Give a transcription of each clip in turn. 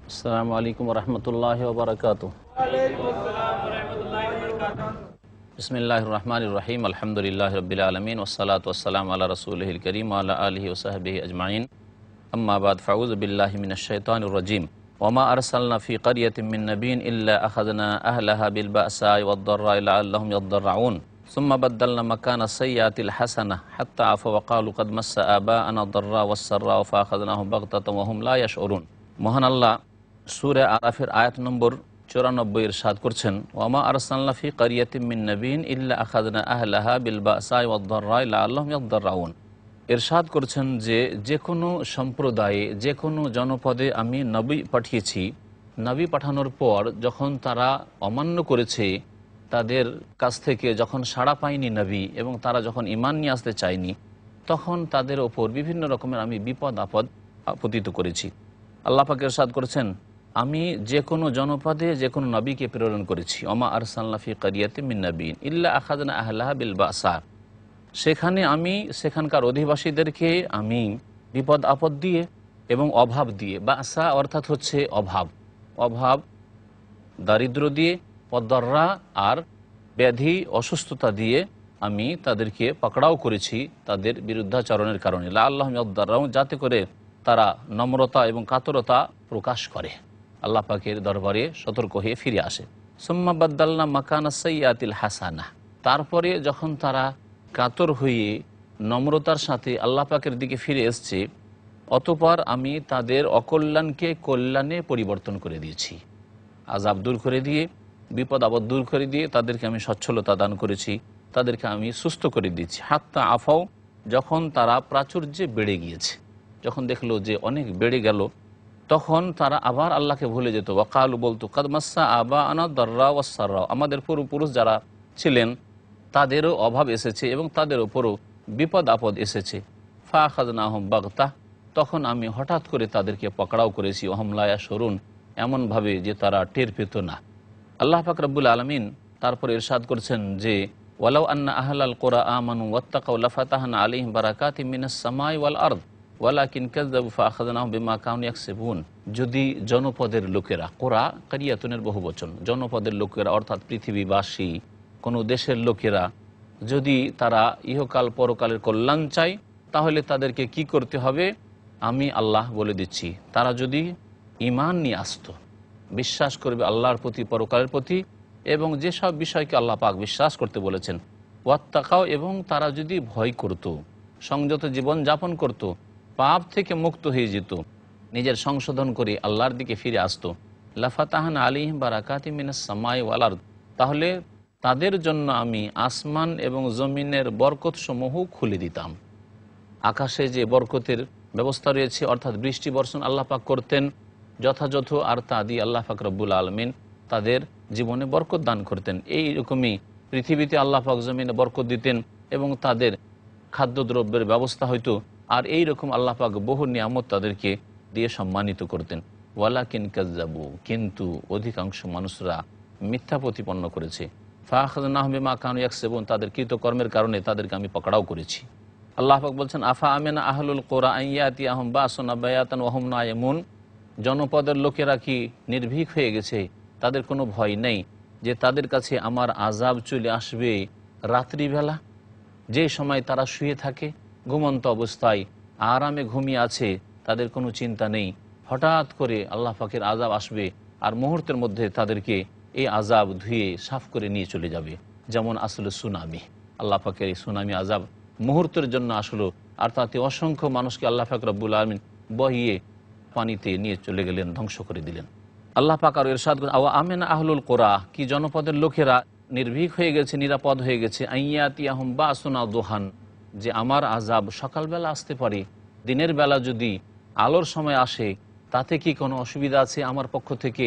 আসসালামু আলাইকুম রহমতুল্লাহ ওবরাকাত। বিসমিল্লাহির রহমানির রহিম। আলহামদুলিল্লাহ রাব্বিল আলামিন ওয়াসসালাতু ওয়াসসালামু আলা রাসূলিহিল কারীম ওয়া আলা আলিহি ওয়া সাহবিহি আজমাইন। আম্মা বাদ, ফাউযু বিল্লাহি মিনাশ শাইতানির রাজীম। ওয়া মা আরসালনা ফি ক্বরিয়াতিন মিন নাবিয়্যিন ইল্লা আখাযনা আহলাহা বিল বা'সাই ওয়াদ দাররাই লাআল্লাহুম ইয়াদদাররুন সুম্মা বাদদালনা মাকানা সাইয়্যাতিল হাসানাহ হাত্তা আফা ওয়া ক্বালু কাদ মাসসা আবা'ানা আদ-দাররা ওয়াস-সাররা ফাআখাযনাহুম বাগতাতাম ওয়া হুম লা ইয়াশউরুন। মহান আল্লাহ সূরা আরাফের আয়াত নম্বর 94 ইরশাদ করছেন, ওয়ামা আরসালনা ফি ক্বরিয়াতিন মিন নাবিয়্যিন ইল্লা আখাযনা আহলাহা বিল বা'সাই ওয়াদ দাররাই লাআল্লাহুম ইয়াদদাররুন। ইরশাদ করছেন যে কোনো সম্প্রদায়ে, যে কোনো জনপদে আমি নবী পাঠিয়েছি। নবী পাঠানোর পর যখন তারা অমান্য করেছে, তাদের কাছ থেকে যখন সাড়া পায়নি নবী এবং তারা যখন ঈমান নিয়ে আসতে চায়নি, তখন তাদের ওপর বিভিন্ন রকমের আমি বিপদ আপদ পতিত করেছি। আল্লাহ পাক ইরশাদ করেছেন, আমি যে কোনো জনপদে যে কোনো নবীকে প্রেরণ করেছি। ওমা আরসালনা ফি ক্বরিয়াতিন মিন নাবিয়্যিন ইল্লা আখাযনা আহলাহা বিল বা'সা। সেখানে আমি সেখানকার অধিবাসীদেরকে আমি বিপদ আপদ দিয়ে এবং অভাব দিয়ে, বা'সা অর্থাৎ হচ্ছে অভাব দারিদ্র দিয়ে, ওয়াদ-দাররা আর ব্যাধি অসুস্থতা দিয়ে আমি তাদেরকে পাকড়াও করেছি তাদের বিরুদ্ধাচরণের কারণে। লাআল্লাহুম ইয়াদদাররুন, যাতে করে তারা নম্রতা এবং কাতরতা প্রকাশ করে, আল্লাহ পাকের দরবারে সতর্ক হয়ে ফিরে আসে। সুম্মা বাদদালনা মাকানা সাইয়্যাতিল হাসানাহ, তারপরে যখন তারা কাতর হয়ে নম্রতার সাথে আল্লাহ পাকের দিকে ফিরে এসছে, অতঃপর আমি তাদের অকল্যাণকে কল্যাণে পরিবর্তন করে দিয়েছি। আযাব দূর করে দিয়ে, বিপদ আপদ দূর করে দিয়ে তাদেরকে আমি সচ্ছলতা দান করেছি, তাদেরকে আমি সুস্থ করে দিয়েছি। হাত্তা আফাও, যখন তারা প্রাচুর্যে বেড়ে গিয়েছে, যখন দেখলো যে অনেক বেড়ে গেল, তখন তারা আবার আল্লাহকে ভুলে যেত। ওয়াকালু, বলতো, কাদ মাসসা আবা'ানা আদ-দাররা ওয়াস-সাররা, আমাদের পূর্বপুরুষ যারা ছিলেন তাদেরও অভাব এসেছে এবং তাদের ওপরও বিপদ আপদ এসেছে। ফাআখাযনাহুম বাগতাহ, তখন আমি হঠাৎ করে তাদেরকে পাকড়াও করেছি। ওয়া হুম লা ইয়াশউরুন, এমনভাবে যে তারা টের পেত না। আল্লাহ পাক রব্বুল আলামিন তারপর ইরশাদ করছেন যে, ওয়ালাউ আন্না আহলাল কুরা আমানু ওয়াত্তাকাউ লাফাতাহনা আলাইহিম বারাকাতিম মিনাস সামাই ওয়াল আরদ ওয়ালাকিন কাযযাবু ফাআখাযনাহুম বিমা কানু ইয়াকসিবুন। যদি জনপদের লোকেরা, কুরা ক্বরিয়াতুনের বহুবচন, জনপদের লোকেরা অর্থাৎ পৃথিবীবাসী, কোনো দেশের লোকেরা যদি তারা ইহকাল পরকালের কল্যাণ চায়, তাহলে তাদেরকে কি করতে হবে আমি আল্লাহ বলে দিচ্ছি। তারা যদি ঈমান নিয়ে আসতো, বিশ্বাস করবে আল্লাহর প্রতি, পরকালের প্রতি, এবং যেসব বিষয়কে আল্লাহ পাক বিশ্বাস করতে বলেছেন, ওয়াত্তাকাও, এবং তারা যদি ভয় করত, সংযত জীবন যাপন করত, পাপ থেকে মুক্ত হয়ে যেত, নিজের সংশোধন করে আল্লাহর দিকে ফিরে আসতো, লাফাতাহনা আলাইহিম বারাকাতিম মিনাস সামাই ওয়াল আরদ, তাহলে তাদের জন্য আমি আসমান এবং জমিনের বরকতসমূহ খুলে দিতাম। আকাশে যে বরকতের ব্যবস্থা রয়েছে, অর্থাৎ বৃষ্টি বর্ষণ আল্লাহ পাক করতেন যথাযথ, আর তা দিয়ে আল্লাহ পাক রব্বুল আলামিন তাদের জীবনে বরকত দান করতেন। এই রকমই পৃথিবীতে আল্লাহ পাক জমিনে বরকত দিতেন এবং তাদের খাদ্যদ্রব্যের ব্যবস্থা হইতো। আর এই রকম আল্লাহ পাক বহু নিয়ামত তাদেরকে দিয়ে সম্মানিত করতেন। ওয়ালাকিন কাযযাবু, কিন্তু অধিকাংশ মানুষরা মিথ্যা প্রতিপন্ন করেছে। ফাআখাযনাহুম বিমা কানু ইয়াকসিবুন, তাদের কৃতকর্মের কারণে তাদেরকে আমি পাকড়াও করেছি। আল্লাহ পাক বলছেন, আফা আমিনা আহলুল কুরা আন ইয়াতিয়াহুম বা'সুনা বায়াতান ওয়া হুম নায়িমুন, জনপদের লোকেরা কি নির্ভীক হয়ে গেছে, তাদের কোনো ভয় নেই যে তাদের কাছে আমার আযাব চলে আসবে রাত্রিবেলা, যে সময় তারা শুয়ে থাকে ঘুমন্ত অবস্থায়, আরামে ঘুমিয়ে আছে, তাদের কোনো চিন্তা নেই। হঠাৎ করে আল্লাহ পাকের আযাব আসবে আর মুহূর্তের মধ্যে তাদেরকে এই আযাব ধুয়ে সাফ করে নিয়ে চলে যাবে। যেমন আসলে সুনামি, আল্লাহ পাকের এই সুনামি আযাব মুহূর্তের জন্য আসলো, আর তাতে অসংখ্য মানুষকে আল্লাহ পাক রব্বুল আলামিন বহিয়ে পানিতে নিয়ে চলে গেলেন, ধ্বংস করে দিলেন। আল্লাহ পাক আর ইরশাদ করেন, আওয়া আমিনা আহলুল কুরা, কি জনপদের লোকেরা নির্ভীক হয়ে গেছে, নিরাপদ হয়ে গেছে, আইয়াতিয়াহুম বা'সুনা দুহান, যে আমার আযাব সকালবেলা আসতে পারে, দিনের বেলা যদি আলোর সময় আসে তাতে কি কোনো অসুবিধা আছে? আমার পক্ষ থেকে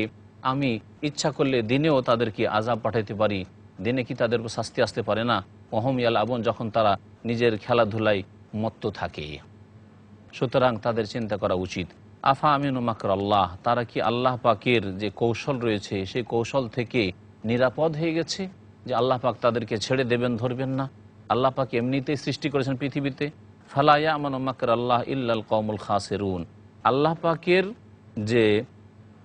আমি ইচ্ছা করলে দিনেও তাদেরকে আযাব পাঠাইতে পারি, দিনে কি তাদের শাস্তি আসতে পারে না? ওহম ইয়ালআবুন, যখন তারা নিজের খেলাধুলায় মত্ত থাকে। সুতরাং তাদের চিন্তা করা উচিত। আফা আমিনু মাকর আল্লাহ, তারা কি আল্লাহ পাকের যে কৌশল রয়েছে সেই কৌশল থেকে নিরাপদ হয়ে গেছে, যে আল্লাহ পাক তাদেরকে ছেড়ে দেবেন, ধরবেন না? আল্লাহ পাক এমনিতেই সৃষ্টি করেছেন পৃথিবীতে, ফালা ইয়ামানু মাকর আল্লাহ ইল্লাল কওমুল খাসিরুন। আল্লাহ পাকের যে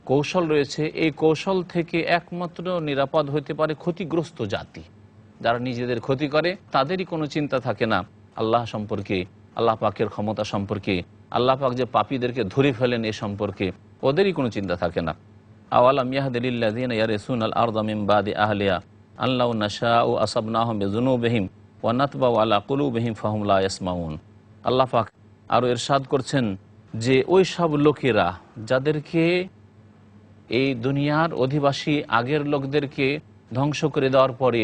কৌশল রয়েছে, এই কৌশল থেকে একমাত্র নিরাপদ হতে পারে ক্ষতিগ্রস্ত জাতি। যারা নিজেদের ক্ষতি করে তাদেরই কোনো চিন্তা থাকে না আল্লাহ সম্পর্কে, আল্লাহ পাকের ক্ষমতা সম্পর্কে, আল্লাহ পাক যে পাপীদেরকে ধরে ফেলেন এ সম্পর্কে ওদেরই কোনো চিন্তা থাকে না। আওয়ালাম ইয়াহদিলিল্লাযীনা ইয়ারিসুনাল আরদা মিন বাদি আহলিহা আল্লাউ নাশাউ আসাবনাহুম বিযুনুবিহিম ওয়া নাতবাউ আলা কুলুবিহিম ফাহুম লা ইয়াসমাউন। আল্লাহ পাক আরও ইরশাদ করছেন যে ওই সব লোকেরা যাদেরকে এই দুনিয়ার অধিবাসী আগের লোকদেরকে ধ্বংস করে দেওয়ার পরে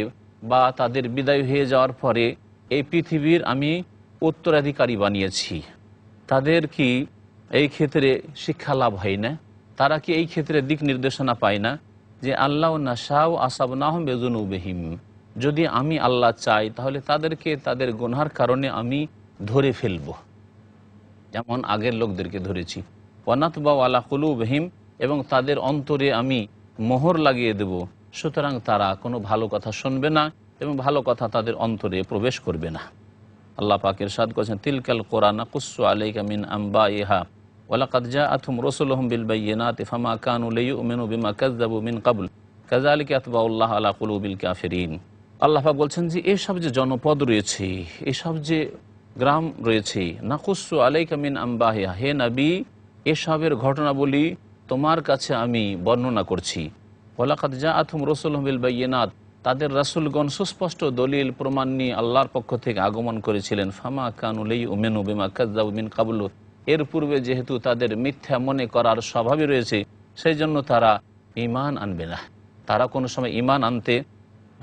বা তাদের বিদায় হয়ে যাওয়ার পরে এই পৃথিবীর আমি উত্তরাধিকারী বানিয়েছি, তাদের কি এই ক্ষেত্রে শিক্ষা লাভ হয় না? তারা কি এই ক্ষেত্রে দিক নির্দেশনা পায় না যে আল্লাহ নাশাউ আসাবনাহুম বিযুনুবিহিম, যদি আমি আল্লাহ চাই তাহলে তাদেরকে তাদের গুনহার কারণে আমি ধরে ফেলব, যেমন আগের লোকদেরকে ধরেছি। ওয়া নাতবাউ আলা কুলুবিহিম, এবং তাদের অন্তরে আমি মোহর লাগিয়ে দেব, সুতরাং তারা কোনো ভালো কথা শুনবে না এবং ভালো কথা তাদের অন্তরে প্রবেশ করবে না। আল্লাহ পাক ইরশাদ করেছেন তিলকাল কোরআন নাকুসু আলাইকা মিন আম্বাইহা ওয়া লাকাদ জাআতহুম রাসূলুহুম বিল বায়িনাতি ফামা কানু লিয়ুমিনু বিমা কাযযাবু মিন ক্বাবল কাযালিকা ইয়াতবাউল্লাহু আলা কুলুবিল কাফিরিন। আল্লাহ পাক বলছেন যে এসব যে জনপদ রয়েছে, এসব যে গ্রাম রয়েছে, নাকুসু আলাইকা মিন আম্বাইহা, হে নবী এসবের ঘটনাবলী তোমার কাছে আমি বর্ণনা করছি। ওয়া লাকাদ জাআতহুম রাসূলুহুম বিল বায়িনাত, তাদের রাসূলগণ সুস্পষ্ট দলিল প্রমাণ নিয়ে আল্লাহর পক্ষ থেকে আগমন করেছিলেন। ফামা কানু লিয়ুমিনু বিমা কাযযাবু মিন ক্বাবল, এর পূর্বে যেহেতু তাদের মিথ্যা মনে করার স্বভাবই রয়েছে সেই জন্য তারা ঈমান আনবে না, তারা কোনো সময় ঈমান আনতে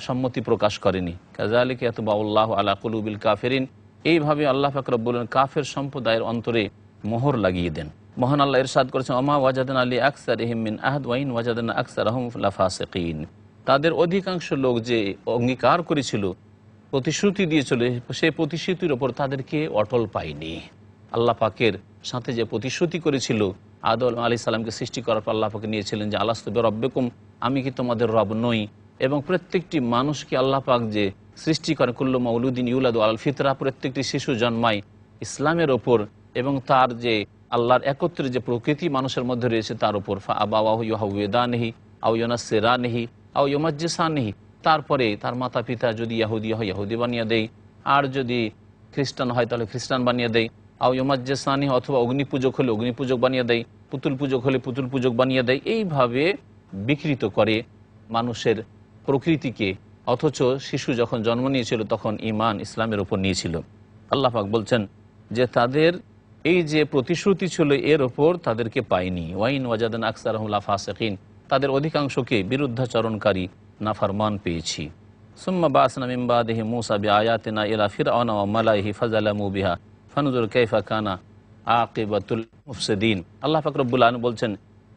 সম্মতি প্রকাশ করেনি। কাযালিকা ইয়াতবাউল্লাহু আলা কুলুবিল কাফিরিন, এইভাবে আল্লাহ পাক রব্বুল আলামিন কাফের সম্প্রদায়ের অন্তরে মোহর লাগিয়ে দেন। মহান আল্লাহ ইরশাদ করেছেন ওমা ওয়াজাদনা লি আকসারিহিম মিন আহদ ওয়া ইন ওয়াজাদনা আকসারাহুম লাফাসিকিন, তাদের অধিকাংশ লোক যে অঙ্গীকার করেছিল, প্রতিশ্রুতি দিয়েছিল, সেই প্রতিশ্রুতির ওপর তাদেরকে অটল পায়নি। আল্লাহ পাকের সাথে যে প্রতিশ্রুতি করেছিল, আদম আলাইহিস সালামকে সৃষ্টি করার পর আল্লাহ পাকে নিয়েছিলেন যে আলাস্তু বিরাব্বিকুম, আমি কি তোমাদের রব নই, এবং প্রত্যেকটি মানুষকে আল্লাহ পাক যে সৃষ্টি করে কুল্লু মাউলুদিন ইউলাদু আলাল ফিতরা, প্রত্যেকটি শিশু জন্মায় ইসলামের ওপর, এবং তার যে আল্লাহর একত্রে যে প্রকৃতি মানুষের মধ্যে রয়েছে তার উপর। ফা আবাওয়াহু ইউহাউইদানিহি আও ইউনাসসিরানিহি আও ইউমাজ্জিসানিহি, তারপরে তার মাতা পিতা যদি ইহুদি হয় ইহুদি বানিয়ে দেয়, আর যদি খ্রিস্টান হয় তাহলে খ্রিস্টান বানিয়ে দেয়, আও ইউমাজ্জিসানিহি, অথবা অগ্নি পূজক হলে অগ্নি পূজক বানিয়ে দেয়, পুতুল পূজক হলে পুতুল পূজক বানিয়ে দেয়। এইভাবে বিকৃত করে মানুষের প্রকৃতিকে, অথচ শিশু যখন জন্ম নিয়েছিল তখন ঈমান ইসলামের উপর নিয়েছিল। আল্লাহ পাক বলছেন যে তাদের এই যে প্রতিশ্রুতি ছিল এর ওপর তাদেরকে পায়নি। ওয়াইন ওয়াজাদানা আকসারাহুম লাফাসিকিন, তাদের অধিকাংশকে বিরুদ্ধাচরণকারী নাফরমান পেয়েছি। সুম্মা বা'সনা মিন বাদিহি মূসা বিআয়াতিনা ইলা ফিরআউনা ওয়া মালাইহি ফাযালামু বিহা ফানজুর কাইফা কানা আকিবাতুল মুফসিদিন। আল্লাহ পাক রব্বুল আলামিন বলছেন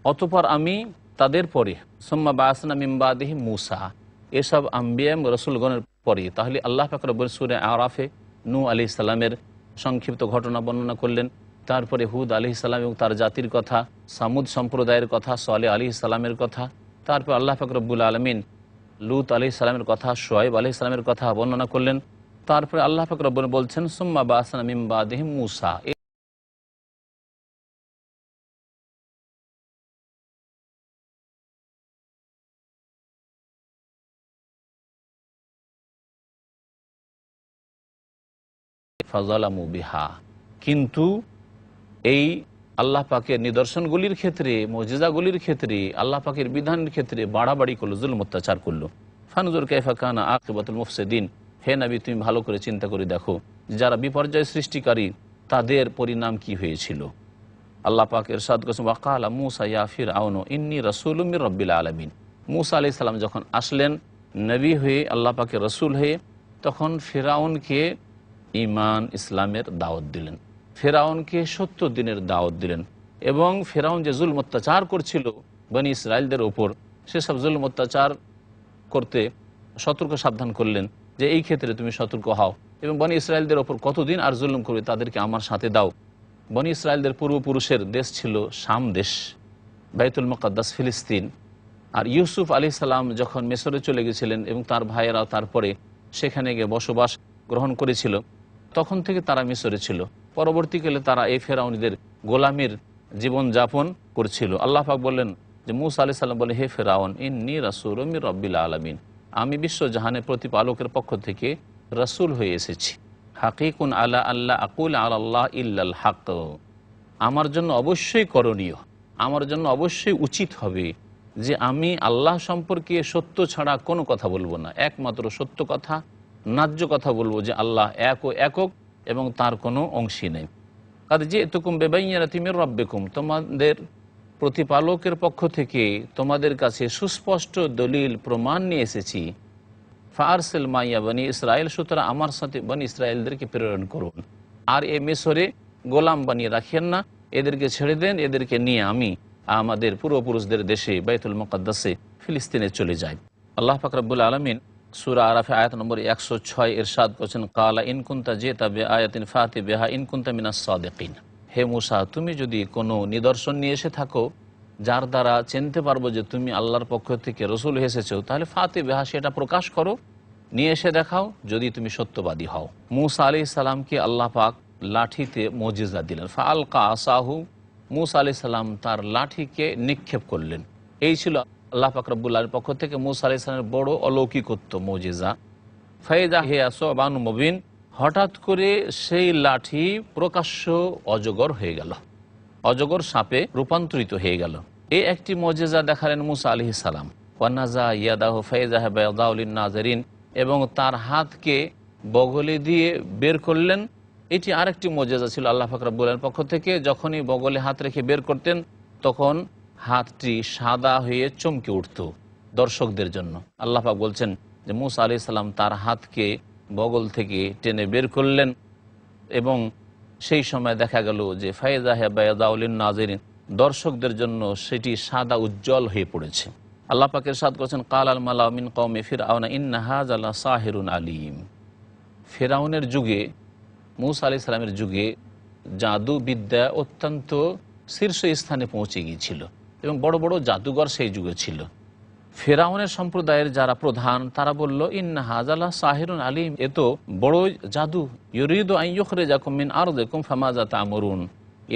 অতঃপর আমি তাদের পরে, সুম্মা বা'সনা মিন বাদিহি মূসা, এসব আম্বিয়া রাসূলগণের পরে, তাহলে আল্লাহ পাক রব্বুল সূরা আরাফে নূহ আলাইহিস সালামের সংক্ষিপ্ত ঘটনা বর্ণনা করলেন, তারপরে হুদ আলাইহিস সালাম এবং তার জাতির কথা, সামুদ সম্প্রদায়ের কথা, সালেহ আলাইহিস সালামের কথা, তারপর আল্লাহ পাক রব্বুল আলামিন লূত আলাইহিস সালামের কথা, শুআয়ব আলাইহিস সালামের কথা বর্ণনা করলেন। তারপরে আল্লাহ পাক রব্বুল বলছেন সুম্মা বা'সনা মিন বাদিহি মূসা, ফাযালামু বিহা, কিন্তু এই আল্লাহ পাকের নিদর্শনগুলির ক্ষেত্রে, মুজিজাগুলির ক্ষেত্রে, আল্লাহ পাকের বিধানের ক্ষেত্রে বাড়াবাড়ি করলো, জুলম অত্যাচার করলো। ফানজুর কাইফা কানা আকিবাতুল মুফসিদিন, হে নবী তুমি ভালো করে চিন্তা করে দেখো যারা বিপর্যয় সৃষ্টিকারী তাদের পরিণাম কি হয়েছিল। আল্লাহ পাক ইরশাদ করেছেন ওয়াকালা মূসা ইয়া ফিরআউন ইন্নী রাসূলুম মির রাব্বিল আলামিন। মূসা আলাইহিস সালাম যখন আসলেন নবী হয়ে, আল্লাহ পাকের রসুল হয়ে, তখন ফিরআউনকে ঈমান ইসলামের দাওয়াত দিলেন, ফেরাউনকে 70 দিনের দাওয়াত দিলেন, এবং ফেরাউন যে জুলম অত্যাচার করছিল বনি ইসরায়েলদের ওপর, সেসব জুলম অত্যাচার করতে সতর্ক সাবধান করলেন যে এই ক্ষেত্রে তুমি সতর্ক হও, এবং বনি ইসরায়েলদের ওপর কতদিন আর জুলুম করবে তাদেরকে আমার সাথে দাও। বনি ইসরায়েলদের পূর্বপুরুষের দেশ ছিল শাম দেশ, বাইতুল মুকাদ্দাস ফিলিস্তিন। আর ইউসুফ আলাইহিস সালাম যখন মিসরে চলে গেছিলেন এবং তার ভাইয়েরা তারপরে সেখানে গিয়ে বসবাস গ্রহণ করেছিল, তখন থেকে তারা মিসরে ছিল। পরবর্তীকালে তারা এই ফেরাউনিদের গোলামির জীবনযাপন করছিল। আল্লাহ পাক বললেন যে মুসা আলাইহিস সালাম বলে, হে ফিরআউন, ইন্নী রাসূলুম মির রাব্বিল আলামিন, আমি বিশ্বজাহানের প্রতিপালকের পক্ষ থেকে রাসূল হয়ে এসেছি। হাকিকুন আলা আল্লাহ আকুল আলাল্লাহ ইল্লাল হক, আমার জন্য অবশ্যই করণীয়, আমার জন্য অবশ্যই উচিত হবে যে আমি আল্লাহ সম্পর্কে সত্য ছাড়া কোনো কথা বলবো না, একমাত্র সত্য কথা, ন্যায্য কথা বলবো যে আল্লাহ এক ও একক এবং তার কোনো অংশী নেই। কাদ জিতুকুম বিবাইয়িনাতিন মির রাব্বিকুম, তোমাদের প্রতিপালকের পক্ষ থেকে তোমাদের কাছে সুস্পষ্ট দলিল প্রমাণ নিয়ে এসেছি। ফারসিল মাইয়া বনি ইসরায়েল, সুতরাং আমার সাথে বনি ইসরায়েলদেরকে প্রেরণ করুন, আর এ মিশরে গোলাম বানিয়ে রাখেন না, এদেরকে ছেড়ে দেন, এদেরকে নিয়ে আমি আমাদের পূর্বপুরুষদের দেশে বাইতুল মুকাদ্দাসে ফিলিস্তিনে চলে যাই। আল্লাহ পাক রব্বুল আলামিন সূরা আরাফে আয়াত নম্বর 106 ইরশাদ করেছেন, কালা ইন কুনতা জিতা বিআয়াতিন ফাতি বিহা ইন কুনতা মিনাস সাদিকিন, হে মূসা, তুমি যদি কোনো নিদর্শন নিয়ে এসে থাকো যার দ্বারা চিনতে পারবো যে তুমি আল্লাহর পক্ষ থেকে রসুল এসেছো, তাহলে ফাতি বিহা, সেটা প্রকাশ করো, নিয়ে এসে দেখাও, যদি তুমি সত্যবাদী হও। মূসা আলাইহিস সালামকে আল্লাহ পাক লাঠিতে মুজিজা দিলেন। ফাআলকা আসাহু, মূসা আলাইহিস সালাম তার লাঠিকে নিক্ষেপ করলেন। এই ছিল আল্লাহ পাক রব্বুল আলামিনের পক্ষ থেকে মূসা আলাইহিস সালামের বড় অলৌকিকত্ব, মুজিজা। ফাইদা হিয়া সুবানুম মুবিন, হঠাৎ করে সেই লাঠি প্রকাশ্য অজগর হয়ে গেল, অজগর সাপে রূপান্তরিত হয়ে গেল। এই একটি মুজিজা দেখালেন মূসা আলাইহিস সালাম। ওয়ানাজা ইয়াদাহু ফাইজা বাইদাউ লিন-নাজিরিন, এবং তার হাতকে বগলে দিয়ে বের করলেন। এটি আরেকটি মুজিজা ছিল আল্লাহ পাক রব্বুল আলামিনের পক্ষ থেকে। যখনই বগলে হাত রেখে বের করতেন তখন হাতটি সাদা হয়ে চমকে উঠত দর্শকদের জন্য। আল্লাহ পাক বলছেন যে মূসা আলাইহিস সালাম তার হাতকে বগল থেকে টেনে বের করলেন এবং সেই সময় দেখা গেল যে ফাইজা বাইদাউ লিন-নাজিরিন, দর্শকদের জন্য সেটি সাদা উজ্জ্বল হয়ে পড়েছে। আল্লাহ পাক ইরশাদ করেছেন, কাল আল মালাউ মিন কওমি ফিরআউনা ইন্না হাযা লা সাহিরুন আলীম, ফিরআউনের যুগে, মূসা আলাইহিস সালামের যুগে জাদু বিদ্যা অত্যন্ত শীর্ষ স্থানে পৌঁছে গিয়েছিল এবং বড় বড় জাদুঘর সেই যুগে ছিল। ফিরআউনের সম্প্রদায়ের যারা প্রধান তারা বলল, ইন্না হাযা লা সাহিরুন আলীম, এ তো বড় জাদু, ইউরিদু আন ইউখরিজাকুম মিন আরদিকুম ফামাযা তা'মুরুন,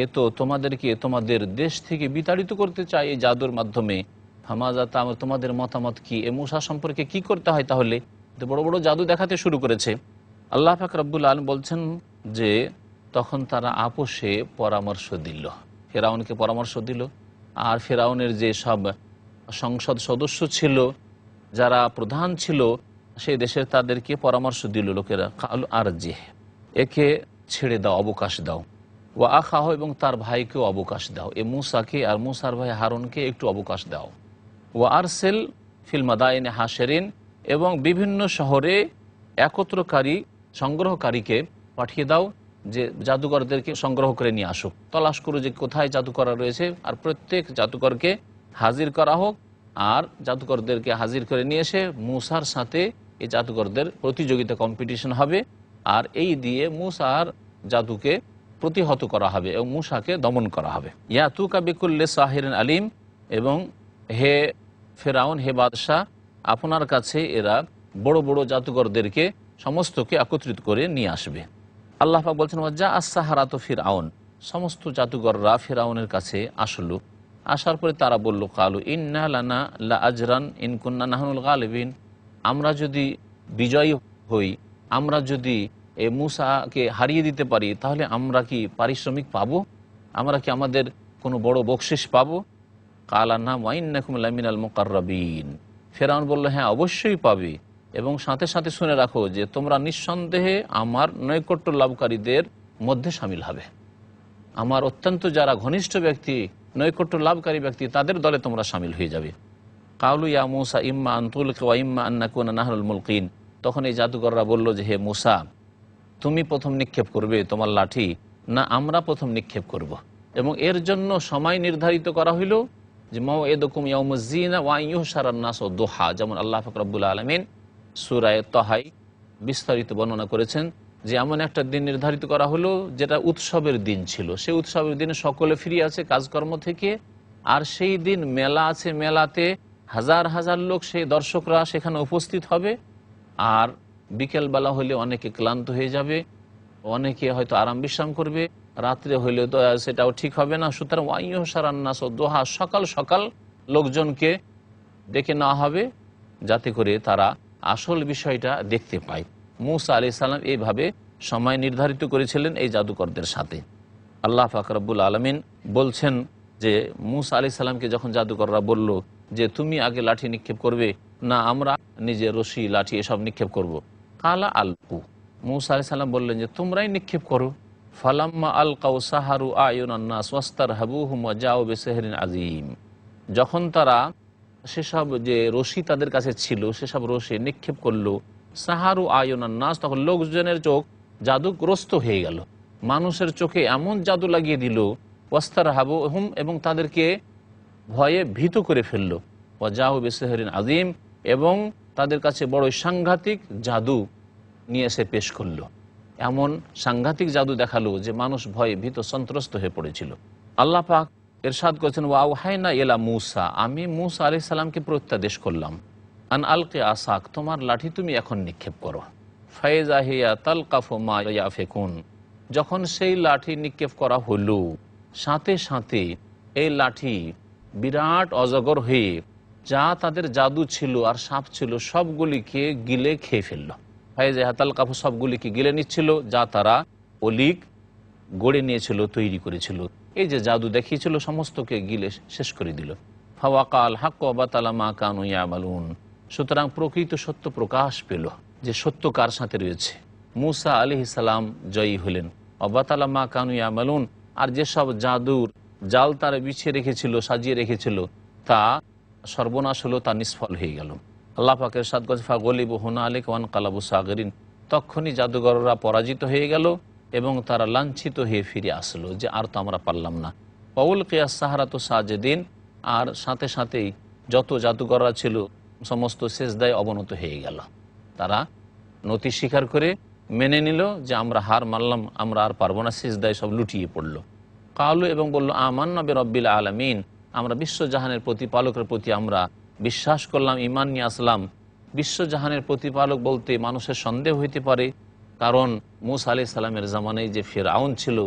এ তো তোমাদেরকে তোমাদের দেশ থেকে বিতাড়িত করতে চায় এই জাদুর মাধ্যমে। ফামাযা তা'মুরুন, তোমাদের মতামত কি, এ মূসা সম্পর্কে কি করতে হয়? তাহলে তো বড় বড় জাদু দেখাতে শুরু করেছে। আল্লাহ পাক রব্বুল আলামিন বলছেন যে তখন তারা আপোষে পরামর্শ দিল, ফিরআউনকে পরামর্শ দিল। আর ফিরআউনের যে সব সংসদ সদস্য ছিল, যারা প্রধান ছিল সেই দেশের, তাদেরকে পরামর্শ দিল লোকেরা, কালু আরজিহ, একে ছেড়ে দাও, অবকাশ দাও, ওয়া আখাহ, এবং তার ভাইকেও অবকাশ দাও, এ মূসাকে আর মূসার ভাই হারুনকে একটু অবকাশ দাও। ওয়া আরসেল ফিল মাদাইনে হাশেরিন, এবং বিভিন্ন শহরে একত্রকারী সংগ্রহকারীকে পাঠিয়ে দাও, যে জাদুকরদেরকে সংগ্রহ করে নিয়ে আসুক, তলাশ করো যে কোথায় জাদুকররা রয়েছে, আর প্রত্যেক জাদুকরকে হাজির করা হোক, আর জাদুকরদেরকে হাজির করে নিয়ে এসে মূসার সাথে এই জাদুকরদের প্রতিযোগিতা, কম্পিটিশন হবে, আর এই দিয়ে মূসার জাদুকে প্রতিহত করা হবে এবং মূসাকে দমন করা হবে। ইয়াতুকা বিকুল্লি সাহিরিন আলিম, এবং হে ফিরআউন, হে বাদশাহ, আপনার কাছে এরা বড় বড় জাদুকরদেরকে সমস্তকে একত্রিত করে নিয়ে আসবে। আল্লাহ পাক বলছেন, ওয়াজা আস-সাহারাতু ফিরআউন, সমস্ত জাদুকররা ফিরআউনের কাছে আসলো। আসার পরে তারা বলল, কালু ইন্না লানা লা আজরান ইন কুন্না নাহনুল গালিবিন, আমরা যদি বিজয়ী হই, আমরা যদি এ মূসাকে হারিয়ে দিতে পারি, তাহলে আমরা কি পারিশ্রমিক পাবো? আমরা কি আমাদের কোনো বড় বকশিস পাবো? কালা না ওয়া ইন্নাকুম লামিনাল মুকাররাবিন, ফিরআউন বলল, হ্যাঁ অবশ্যই পাবে, এবং সাথে সাথে শুনে রাখো যে তোমরা নিঃসন্দেহে আমার নৈকট্য লাভকারীদের মধ্যে সামিল হবে, আমার অত্যন্ত যারা ঘনিষ্ঠ ব্যক্তি, নৈকট্য লাভকারী ব্যক্তি, তাদের দলে তোমরা সামিল হয়ে যাবে। কাউলু ইয়া মূসা ইম্মা আন তুলকি ওয়া ইম্মা আন নাকুনা নাহনুল মুলকিন, তখন এই জাদুকররা বলল যে, হে মূসা, তুমি প্রথম নিক্ষেপ করবে তোমার লাঠি, না আমরা প্রথম নিক্ষেপ করব। এবং এর জন্য সময় নির্ধারিত করা হইল যে মাউইদুকুম ইয়াউমুজ যিনা ওয়া ইউহশারান নাসু দুহা, যেমন আল্লাহ পাক রব্বুল আলামিন সূরা তাহায় বিস্তারিত বর্ণনা করেছেন যে এমন একটা দিন নির্ধারিত করা হলো যেটা উৎসবের দিন ছিল। সেই উৎসবের দিনে সকলে ফ্রি আছে কাজকর্ম থেকে, আর সেই দিন মেলা আছে, মেলাতে হাজার হাজার লোক, সেই দর্শকরা সেখানে উপস্থিত হবে। আর বিকেলবেলা হলে অনেকে ক্লান্ত হয়ে যাবে, অনেকে হয়তো আরাম বিশ্রাম করবে, রাত্রে হইলে তো সেটাও ঠিক হবে না। সুতরাং ওয়াইয়ুহশারান নাস দোহা, সকাল সকাল লোকজনকে ডেকে নেওয়া হবে যাতে করে তারা আসল বিষয়টা দেখতে পায়। মূসা আলাইহিস সালাম এইভাবে সময় নির্ধারিত করেছিলেন এই জাদুকরদের সাথে। আল্লাহ পাক রব্বুল আলামিন বলছেন যে মূসা আলাইহিস সালামকে যখন জাদুকররা বলল যে তুমি আগে লাঠি নিক্ষেপ করবে না আমরা নিজে রশি লাঠি এসব নিক্ষেপ করব, কালা আলকু, মূসা আলাইহিস সালাম বললেন যে তোমরাই নিক্ষেপ করো। ফালাম্মা আলকাউ সাহারু আয়ুনান নাস ওয়াস্তারহাবুহুম ওয়া জাউ বিসিহরিন আযীম, যখন তারা সেসব যে রশি তাদের কাছে ছিল সেসব রশি নিক্ষেপ করলো, সাহারু আয়ুনান নাস, তখন লোকজনের চোখ জাদুগ্রস্ত হয়ে গেল, মানুষের চোখে এমন জাদু লাগিয়ে দিল, ওয়াস্তারহাবুহুম, এবং তাদেরকে ভয়ে ভীত করে ফেললো, ওয়া জাউ বিসিহরিন আযীম, এবং তাদের কাছে বড় সাংঘাতিক জাদু নিয়ে এসে পেশ করলো। এমন সাংঘাতিক জাদু দেখালো যে মানুষ ভয়ে ভীত সন্ত্রস্ত হয়ে পড়েছিল। আল্লাহ পাক ইরশাদ করেছেন ওয়া আওহাইনা ইলা মূসা, আমি মূসা আলাইহিস সালামকে প্রত্যাদেশ করলাম, আন আলকি আসাক, তোমার লাঠি তুমি এখন নিক্ষেপ করো। ফাইজা হিয়া তালকাফু মা ইয়াফিকুন, যখন সেই লাঠি নিক্ষেপ করা হলো সাথে সাথে এই লাঠি বিরাট অজগর হয়ে যা তাদের জাদু ছিল আর সাপ ছিল সবগুলিকে গিলে খেয়ে ফেললো। ফাইজা হাতাল কাফু, সবগুলিকে গিলে নিচ্ছিল যা তারা অলিক গড়ে নিয়েছিল, তৈরি করেছিল। এই যে জাদু দেখিয়েছিল সমস্তকে গিলে শেষ করে দিল। ফাওয়াকাল হাক্ক ওয়া বাতালা মা কানু ইয়ামালুন, সুতরাং প্রকৃত সত্য প্রকাশ পেল যে সত্য কার সাথে রয়েছে। মূসা আলাইহিস সালাম জয়ী হলেন। ওয়া বাতালা মা কানু ইয়ামালুন, আর যেসব জাদুর জাল তারা বিছিয়ে রেখেছিল, সাজিয়ে রেখেছিল, তা সর্বনাশ হলো, তা নিষ্ফল হয়ে গেল। আল্লাহ পাকের সাদ গজ ফাগলিবু হুনালিকা ওয়ান কালাবু সাগিরিন, তখনই জাদুঘররা পরাজিত হয়ে গেল এবং তারা লাঞ্ছিত হয়ে ফিরে আসলো যে আর তো আমরা পারলাম না। পাউল কিয়াস সাহারাতু সাজেদিন, আর সাথে সাথেই যত জাদুঘররা ছিল সমস্ত সেজদায় অবনত হয়ে গেল। তারা নতি স্বীকার করে মেনে নিল যে আমরা হার মানলাম, আমরা আর পারবো না, সেজদায় সব লুটিয়ে পড়ল। কালু, এবং বলল আমান্না বিরব্বিল আলামিন, আমরা বিশ্বজাহানের প্রতিপালকের প্রতি আমরা বিশ্বাস করলাম, ঈমান নিয়ে আসলাম। বিশ্বজাহানের প্রতিপালক বলতে মানুষের সন্দেহ হইতে পারে, কারণ মূসা আলাইহিস সালামের জামানায় যে ফিরআউন ছিল,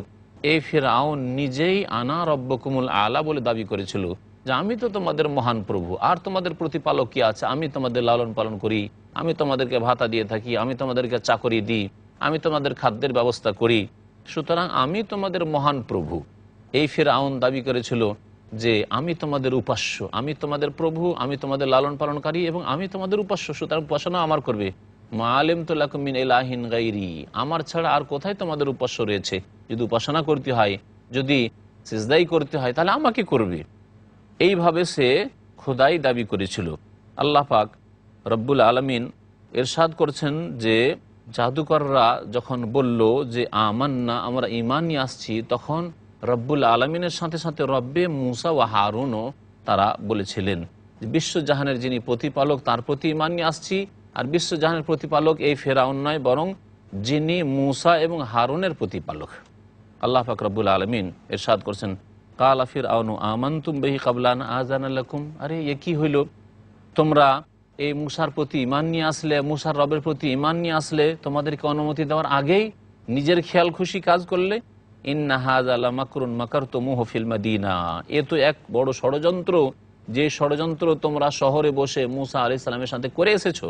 এই ফিরআউন নিজেই আনা রব্বকুমুল আলা বলে দাবি করেছিল যে আমি তো তোমাদের মহান প্রভু, আর তোমাদের প্রতিপালক কি আছে, আমি তোমাদের লালন পালন করি, আমি তোমাদেরকে ভাতা দিয়ে থাকি, আমি তোমাদেরকে চাকরি দিই, আমি তোমাদের খাদ্যের ব্যবস্থা করি, সুতরাং আমি তোমাদের মহান প্রভু। এই ফিরআউন দাবি করেছিল যে আমি তোমাদের উপাস্য, আমি তোমাদের প্রভু, আমি তোমাদের লালন পালনকারী এবং আমি তোমাদের উপাস্য, সুতরাং উপাসনা আমার করবে। মা আলিমতু লাকুম মিন ইলাহিন গায়রি, আমার ছাড়া আর কোথায় তোমাদের উপাস্য রয়েছে, যদি উপাসনা করতে হয়, যদি সিজদাই করতে হয় তাহলে আমাকে করবে। এইভাবে সে খোদাই দাবি করেছিল। আল্লাহ পাক রব্বুল আলামিন ইরশাদ করছেন যে জাদুকররা যখন বলল যে আমান্না, আমরা ঈমান নিয়ে আসছি, তখন রব্বুল আলমিনের সাথে সাথে রব্বে মূসা ও হারুনও তারা বলেছিলেন যে বিশ্বজাহানের যিনি প্রতিপালক তার প্রতি ঈমান নিয়ে আসছি, আর বিশ্বজাহানের প্রতিপালক এই ফেরাউন নয়, বরং যিনি মূসা এবং হারুনের প্রতিপালক। আল্লাহ পাক রব্বুল আলমিন ইরশাদ করছেন কালা ফিরআউনু আমানতুম বিহি ক্বাবলা আন আযানা লাকুম, আরে এ কি হইল, তোমরা এই মূসার প্রতি ঈমান নিয়ে আসলে, মূসার রবের প্রতি ঈমান নিয়ে আসলে, তোমাদেরকে অনুমতি দেওয়ার আগেই নিজের খেয়াল খুশি কাজ করলে। ইন্না হাযা লামাকরুন মাকারতুমুহু ফিল মাদিনা, এ তো এক বড় ষড়যন্ত্র, যে ষড়যন্ত্র তোমরা শহরে বসে মূসা আলাইহিস সালামের সাথে করে এসেছো।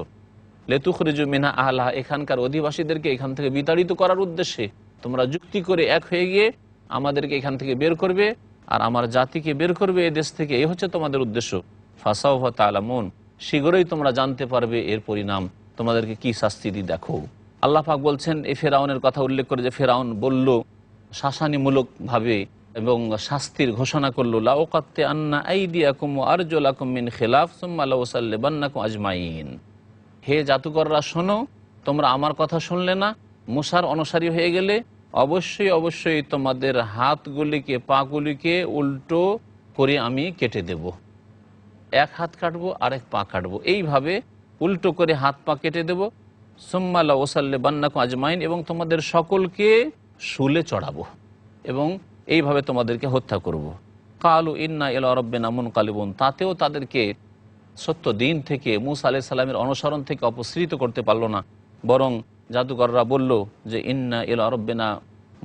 লিতুখরিজু মিনহা আহলাহা, এখানকার অধিবাসীদেরকে এখান থেকে বিতাড়িত করার উদ্দেশ্যে তোমরা যুক্তি করে এক হয়ে গিয়ে আমাদেরকে এখান থেকে বের করবে আর আমার জাতিকে বের করবে এই দেশ থেকে, এই হচ্ছে তোমাদের উদ্দেশ্য। ফাসাউফা তা'লামুন, শীঘ্রই তোমরা জানতে পারবে এর পরিণাম, তোমাদেরকে কি শাস্তি দিই দেখো। আল্লাহ পাক বলছেন এই ফেরাউনের কথা উল্লেখ করে যে ফেরাউন বলল শাসানিমূলকভাবে এবং শাস্তির ঘোষণা করল লাউকাত্তে আন্না আইদিয়াকুম ওয়া আরজুলাকুম মিন খিলাফ সুম্মা লাউসাল্লিবান্নাকুম আজমাইন, হে জাদুকররা শোনো, তোমরা আমার কথা শুনলে না, মূসার অনুসারী হয়ে গেলে অবশ্যই অবশ্যই তোমাদের হাতগুলিকে, পাগুলিকে উল্টো করে আমি কেটে দেব, এক হাত কাটবো আরেক পা কাটবো, এইভাবে উল্টো করে হাত পা কেটে দেব। সুম্মা লাউসাল্লিবান্নাকুম আজমাইন, এবং তোমাদের সকলকে শুলে চড়াবো এবং এইভাবে তোমাদেরকে হত্যা করব। কালু ইন্না ইলা রাব্বিনা মুনকালিবুন, তাতেও তাদেরকে সত্য দিন থেকে, মূসা আলাইহিস সালামের অনুসরণ থেকে অপসৃত করতে পারলো না, বরং জাদুকররা বলল যে ইন্না ইলা রাব্বিনা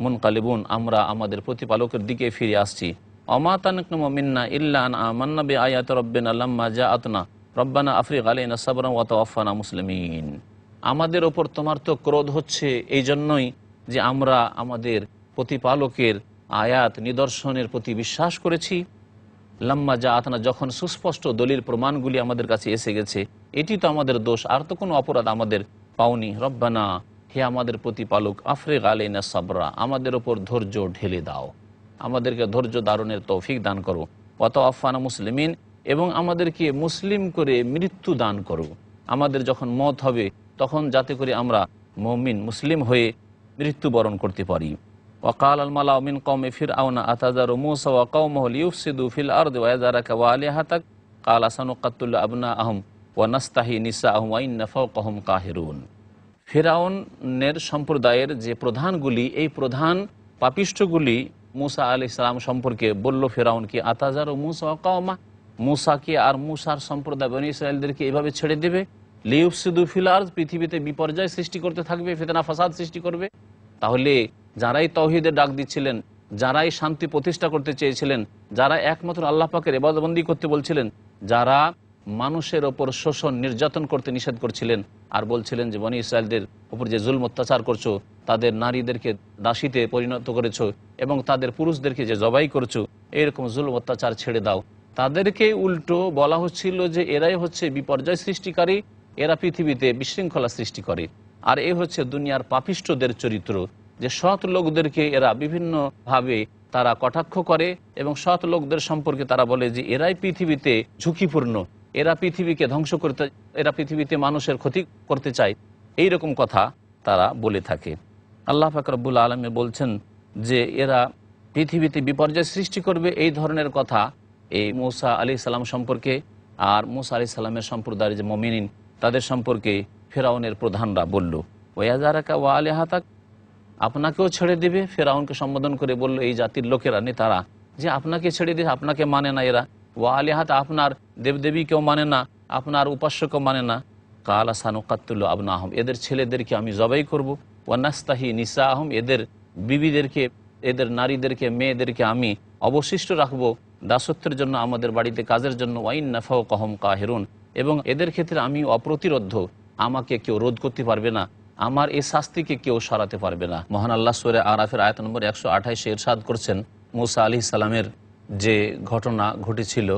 মুনকালিবুন, আমরা আমাদের প্রতিপালকের দিকে ফিরে আসছি। ওমা তানকুমু মিন্না ইল্লা আন আমান্না বিআয়াতি রাব্বিনা লাম্মা জাআতনা রব্বানা আফরিগ আলাইনা সাবরান ওয়া তাওয়াফানা মুসলিমিন। আমাদের ওপর তোমার তো ক্রোধ হচ্ছে এই জন্যই যে আমরা আমাদের প্রতিপালকের আয়াত নিদর্শনের প্রতি বিশ্বাস করেছি। লাম্মা জাআতনা, যখন সুস্পষ্ট দলিল প্রমাণগুলি আমাদের কাছে এসে গেছে, এটি তো আমাদের দোষ, আর তো কোনো অপরাধ আমাদের পাওনি। রব্বানা, হে আমাদের প্রতিপালক, আফরিগ আলাইনা সাবরা, আমাদের ওপর ধৈর্য ঢেলে দাও, আমাদেরকে ধৈর্য ধারণের তৌফিক দান করো। ওয়া তাওয়াফানা মুসলিমিন, এবং আমাদেরকে মুসলিম করে মৃত্যু দান করো। আমাদের যখন মত হবে তখন যাতে করে আমরা মুমিন মুসলিম হয়ে মৃত্যুবরণ করতে পারি। ওয়াকাল আল মালাউ মিন কওমি ফিরআউনা আতাযারু মূসা ওয়া কওমাহু লিয়ুফসিদু ফিল আরদি ওয়া ইয়াযারাকা ওয়া আলিহাতাক ক্বালা সানুকাত্তিলু আবনাআহুম ওয়া নাস্তাহি নিসাআহুম ওয়া ইন্না ফাওকাহুম কাহিরুন। ফিরআউনের সম্প্রদায়ের যে প্রধানগুলি, এই প্রধান পাপিষ্ঠগুলি মূসা আলাইহিস সালাম সম্পর্কে বলল ফিরআউনকে, আতাযারু মূসা ওয়া কওমা, মূসাকে আর মূসার সম্প্রদায় বনী ইসরায়েলদেরকে এভাবে ছেড়ে দেবে? লিয়ুফসিদু ফিল আরদ, পৃথিবীতে বিপর্যয় সৃষ্টি করতে থাকবে, ফিতনা ফাসাদ সৃষ্টি করবে। তাহলে যারাই তাওহীদের ডাক দিচ্ছিলেন, যারাই শান্তি প্রতিষ্ঠা করতে চেয়েছিলেন, যারা একমাত্র আল্লাহ পাকের ইবাদতবন্দি করতে বলছিলেন, যারা মানুষের ওপর শোষণ নির্যাতন করতে নিষেধ করছিলেন আর বলছিলেন যে বনী ইসরায়েলদের উপর যে জুলম অত্যাচার করছো, তাদের নারীদেরকে দাসীতে পরিণত করেছো এবং তাদের পুরুষদেরকে যে জবাই করছো, এরকম জুলম অত্যাচার ছেড়ে দাও, তাদেরকে উল্টো বলা হচ্ছিল যে এরাই হচ্ছে বিপর্যয় সৃষ্টিকারী, এরা পৃথিবীতে বিশৃঙ্খলা সৃষ্টি করে। আর এ হচ্ছে দুনিয়ার পাপিষ্ঠদের চরিত্র, যে সৎ লোকদেরকে এরা বিভিন্নভাবে তারা কটাক্ষ করে এবং সৎ লোকদের সম্পর্কে তারা বলে যে এরাই পৃথিবীতে ঝুঁকিপূর্ণ, এরা পৃথিবীকে ধ্বংস করতে, এরা পৃথিবীতে মানুষের ক্ষতি করতে চায়, এই রকম কথা তারা বলে থাকে। আল্লাহ পাক রব্বুল আলামিন বলছেন যে এরা পৃথিবীতে বিপর্যয় সৃষ্টি করবে, এই ধরনের কথা এই মূসা আলাইহিস সালাম সম্পর্কে আর মূসা আলাইহিস সালামের সম্প্রদায়ের যে মুমিনিন তাদের সম্পর্কে ফিরআউনের প্রধানরা বলল। ওয়া ইয়াযারাকা ওয়া আলিহাতাক, আপনাকেও ছেড়ে দেবে। ফিরআউনকে সম্বোধন করে বলল এই জাতির লোকেরা, নেতারা, যে আপনাকে ছেড়ে দিয়ে, আপনাকে মানে না এরা। ওয়া আলিহাত, আপনার দেবদেবীকেও মানে না, আপনার উপাস্যকেও মানে না। ক্বালা সানুকাত্তিলু আবনাআহুম, এদের ছেলেদেরকে আমি জবাই করব। ওয়া নাস্তাহি নিসাআহুম, এদের বিবিদেরকে, এদের নারীদেরকে, মেয়েদেরকে আমি অবশিষ্ট রাখবো দাসত্বের জন্য, আমাদের বাড়িতে কাজের জন্য। ওয়া ইন্না ফাওকাহুম কাহিরুন, এবং এদের ক্ষেত্রে আমি অপ্রতিরোধ্য, আমাকে কেউ রোধ করতে পারবে না, আমার এই শাস্তিকে কেউ সরাতে পারবে না। মহান আল্লাহ সূরা আরাফের আয়াত নম্বর 128 ইরশাদ করছেন, মূসা আলাইহিস সালামের যে ঘটনা ঘটেছিল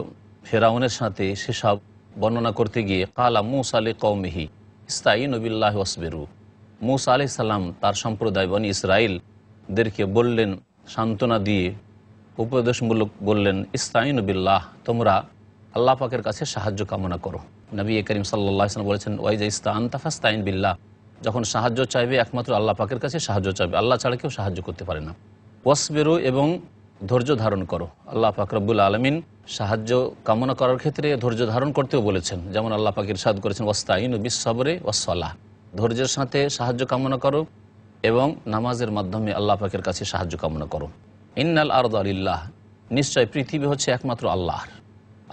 ফিরআউনের সাথে, সেসব বর্ণনা করতে গিয়ে ক্বালা মূসা লিকওমিহি ইসতাঈনু বিল্লাহি ওয়াসবিরু, মূসা আলাইহিস সালাম তার সম্প্রদায় বনী ইসরাইলদেরকে বললেন, সান্ত্বনা দিয়ে উপদেশমূলক বললেন, ইসতাঈনু বিল্লাহ, তোমরা আল্লাহ পাকের কাছে সাহায্য কামনা করো। নবী করিম সাল্লাল্লাহু আলাইহি ওয়াসাল্লাম বলেছেন, ওয়াইজা ইসতাআনতা ফাস্তাঈন বিল্লাহ, যখন সাহায্য চাইবে একমাত্র আল্লাহ পাকের কাছে সাহায্য চাইবে, আল্লাহ ছাড়া কেউ সাহায্য করতে পারে না। ওয়াসবিরু, এবং ধৈর্য ধারণ করো। আল্লাহ পাক রব্বুল আলামিন সাহায্য কামনা করার ক্ষেত্রে ধৈর্য ধারণ করতেও বলেছেন, যেমন আল্লাহ পাক ইরশাদ করেছেন, ওয়াস্তাঈনু বিস-সাবরি ওয়াস-সালাহ, ধৈর্যের সাথে সাহায্য কামনা করো এবং নামাজের মাধ্যমে আল্লাহ পাকের কাছে সাহায্য কামনা করো। ইন্নাল আরদা লিল্লাহ, নিশ্চয় পৃথিবী হচ্ছে একমাত্র আল্লাহর,